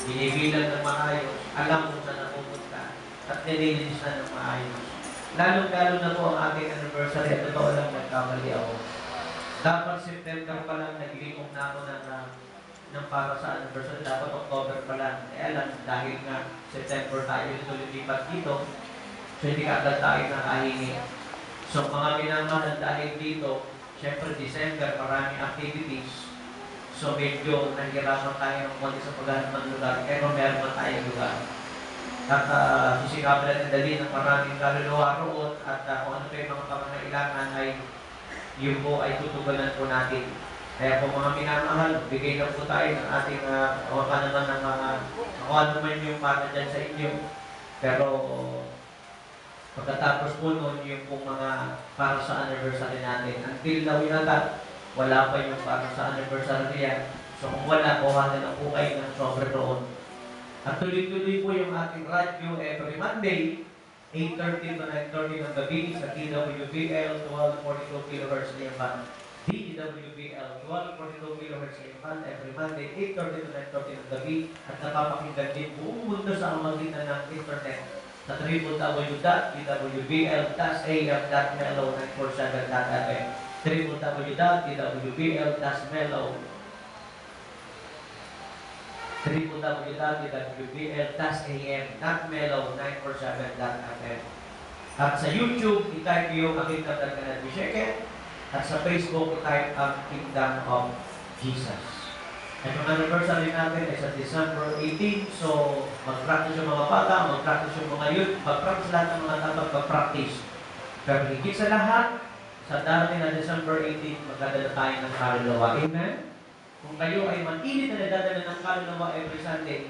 binibilang ng maayos, alam kung saan napupunta, at nililinis na ng maayos. Lalo-lalo na po ang ating anniversary, at totoo lang nagkamali ako. Dapat September pa lang, nag-iingong na ako ng para sa anniversary, dapat October pa lang. Kaya lang, dahil nga September tayo lulipat dito, so hindi agad tayo nakahingi. So mga minamahal dahil dito, syempre December, maraming activities. So medyo nahihirapan tayo ng konti sa paghanap ng lugar, pero meron pa tayong lugar. At sisikapin natin dali ng maraming kaluluwa roon at kung ano pa yung mga pangangailangan ay yun po ay tutugunan po natin. Kaya po mga minamahal, bigay na po tayo ng ating naman ng mga kung ano man yung para dyan sa inyo. Pero pagkatapos po noon yung pong mga para sa anniversary natin. Until now, wala pa yung para sa anniversary niya. So kung wala, kuha na lang po kayo ng sobre doon. At tuloy-tuloy po yung ating radio every Monday, 8:30 to 9:30 ng gabi sa DWBL 1242 kHz AM band. DWBL 1242 kHz AM band every Monday, 8:30 to 9:30 ng gabi at napapakinggan din buong mundo sa pamamagitan ng internet sa www.dwbl-am.melo947.fm www.dwbl-am.melo947.fm At sa YouTube, i-type yung ang Kingdom that cannot be shaken. At sa Facebook, i-type ang Kingdom of Jesus. At yung anniversary natin ay sa December 18. So, mag-practice yung mga bata, mag-practice yung mga youth, mag-practice lahat ng mga dapat mag-practice. Pero higit sa lahat, sa darating na December 18, magdadala tayo ng kaluluwa. Amen? Kung kayo ay mag-init na nadadala ng kaluluwa every Sunday,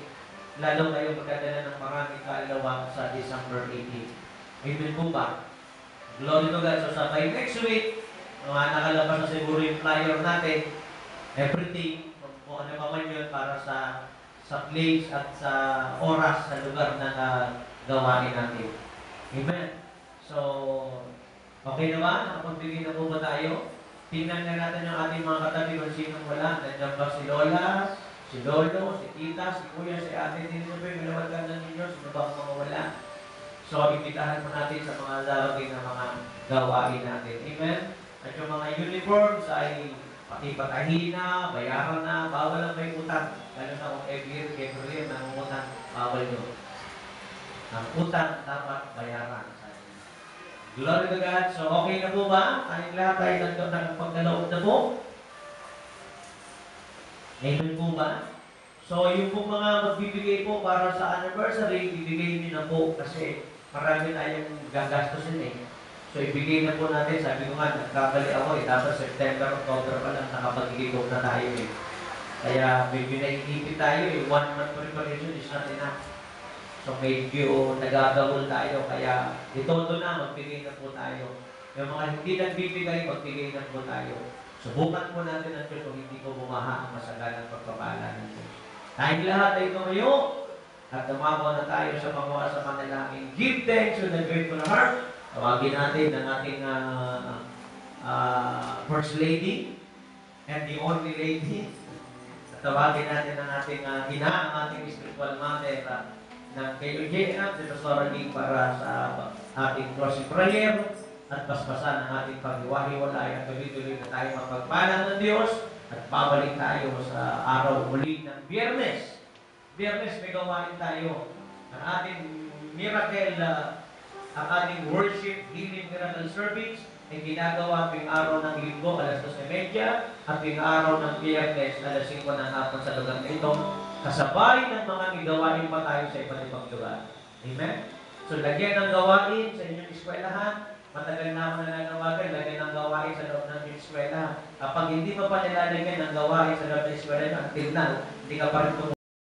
lalo kayo magdadala ng maraming kaluluwa sa December 18. Amen po ba? Glory to God. So, sa by next week, nakalabas na siguro yung flyer natin, everything, kung ano pa man yun para sa place at sa oras sa lugar na gawain natin. Amen? So, okay na ba? Nakapagbigay na po ba tayo? Tingnan na natin yung ating mga katabi kung sinong wala. Nandiyan ba si Lola, si Lolo, si Tita, si Kuya, si Ate, sino ba yung malawagan na ninyo? Sino ba ang mga wala? So, ibitahan mo natin sa mga darating na mga gawain natin. Amen? At yung mga uniforms ay pakipatahina, bayaran na, bawal ang may utang. Lalo na kung every year, nangungutang, bawal nyo. Ang utang dapat bayaran. Glory to God. So, okay na po ba? Tayong lahat ay nagpagdaloob na po? Amen po ba? So, yung pong mga magbibigay po para sa anniversary, ibigay nyo na po kasi marami tayong gagastusin eh. So, ibigay na po natin. Sabi ko nga, nagkakali ako eh. Dapat September, October pa lang nakapag-igigog na tayo eh. Kaya medyo naiipit tayo eh. 1 month preparation is not enough. So, medyo nagagawal tayo. Kaya itodo na, magbigay na po tayo. Yung mga hindi nagbibigay, magbigay na po tayo. Subukan po natin ang Diyos kung hindi ko bumaha ang masaganang pagpapala ng Diyos. Tayong lahat ay tumayo at tumawa na tayo sa pagawa sa panalangin. Give thanks with a grateful heart. Tawagin natin ang ating First Lady and the only lady. Tawagin natin ang ating ina, ang ating spiritual mother ng kayo JM, si Pastor King para sa ating closing prayer at paspasan ang ating paghiwa-hiwalay at tuloy-tuloy na tayo mapagpala ng Diyos at babalik tayo sa araw muli ng Biyernes. Biyernes may gawain tayo. Ang ating miracle, ang ating worship, healing miracle service ay ginagawa tuwing araw ng Linggo, alas 12:30 at tuwing araw ng Biyernes, alas 5 ng hapon sa lugar na ito. Kasabay ng mga gawain pa tayo sa iba't ibang lugar. Amen? So, lagyan ng gawain sa inyong eskwelahan. Matagal na ako nananawagan, lagyan ng gawain sa loob ng eskwelahan. Kapag hindi pa nilalagyan ng gawain sa loob ng eskwelahan, until now, hindi ka pa rin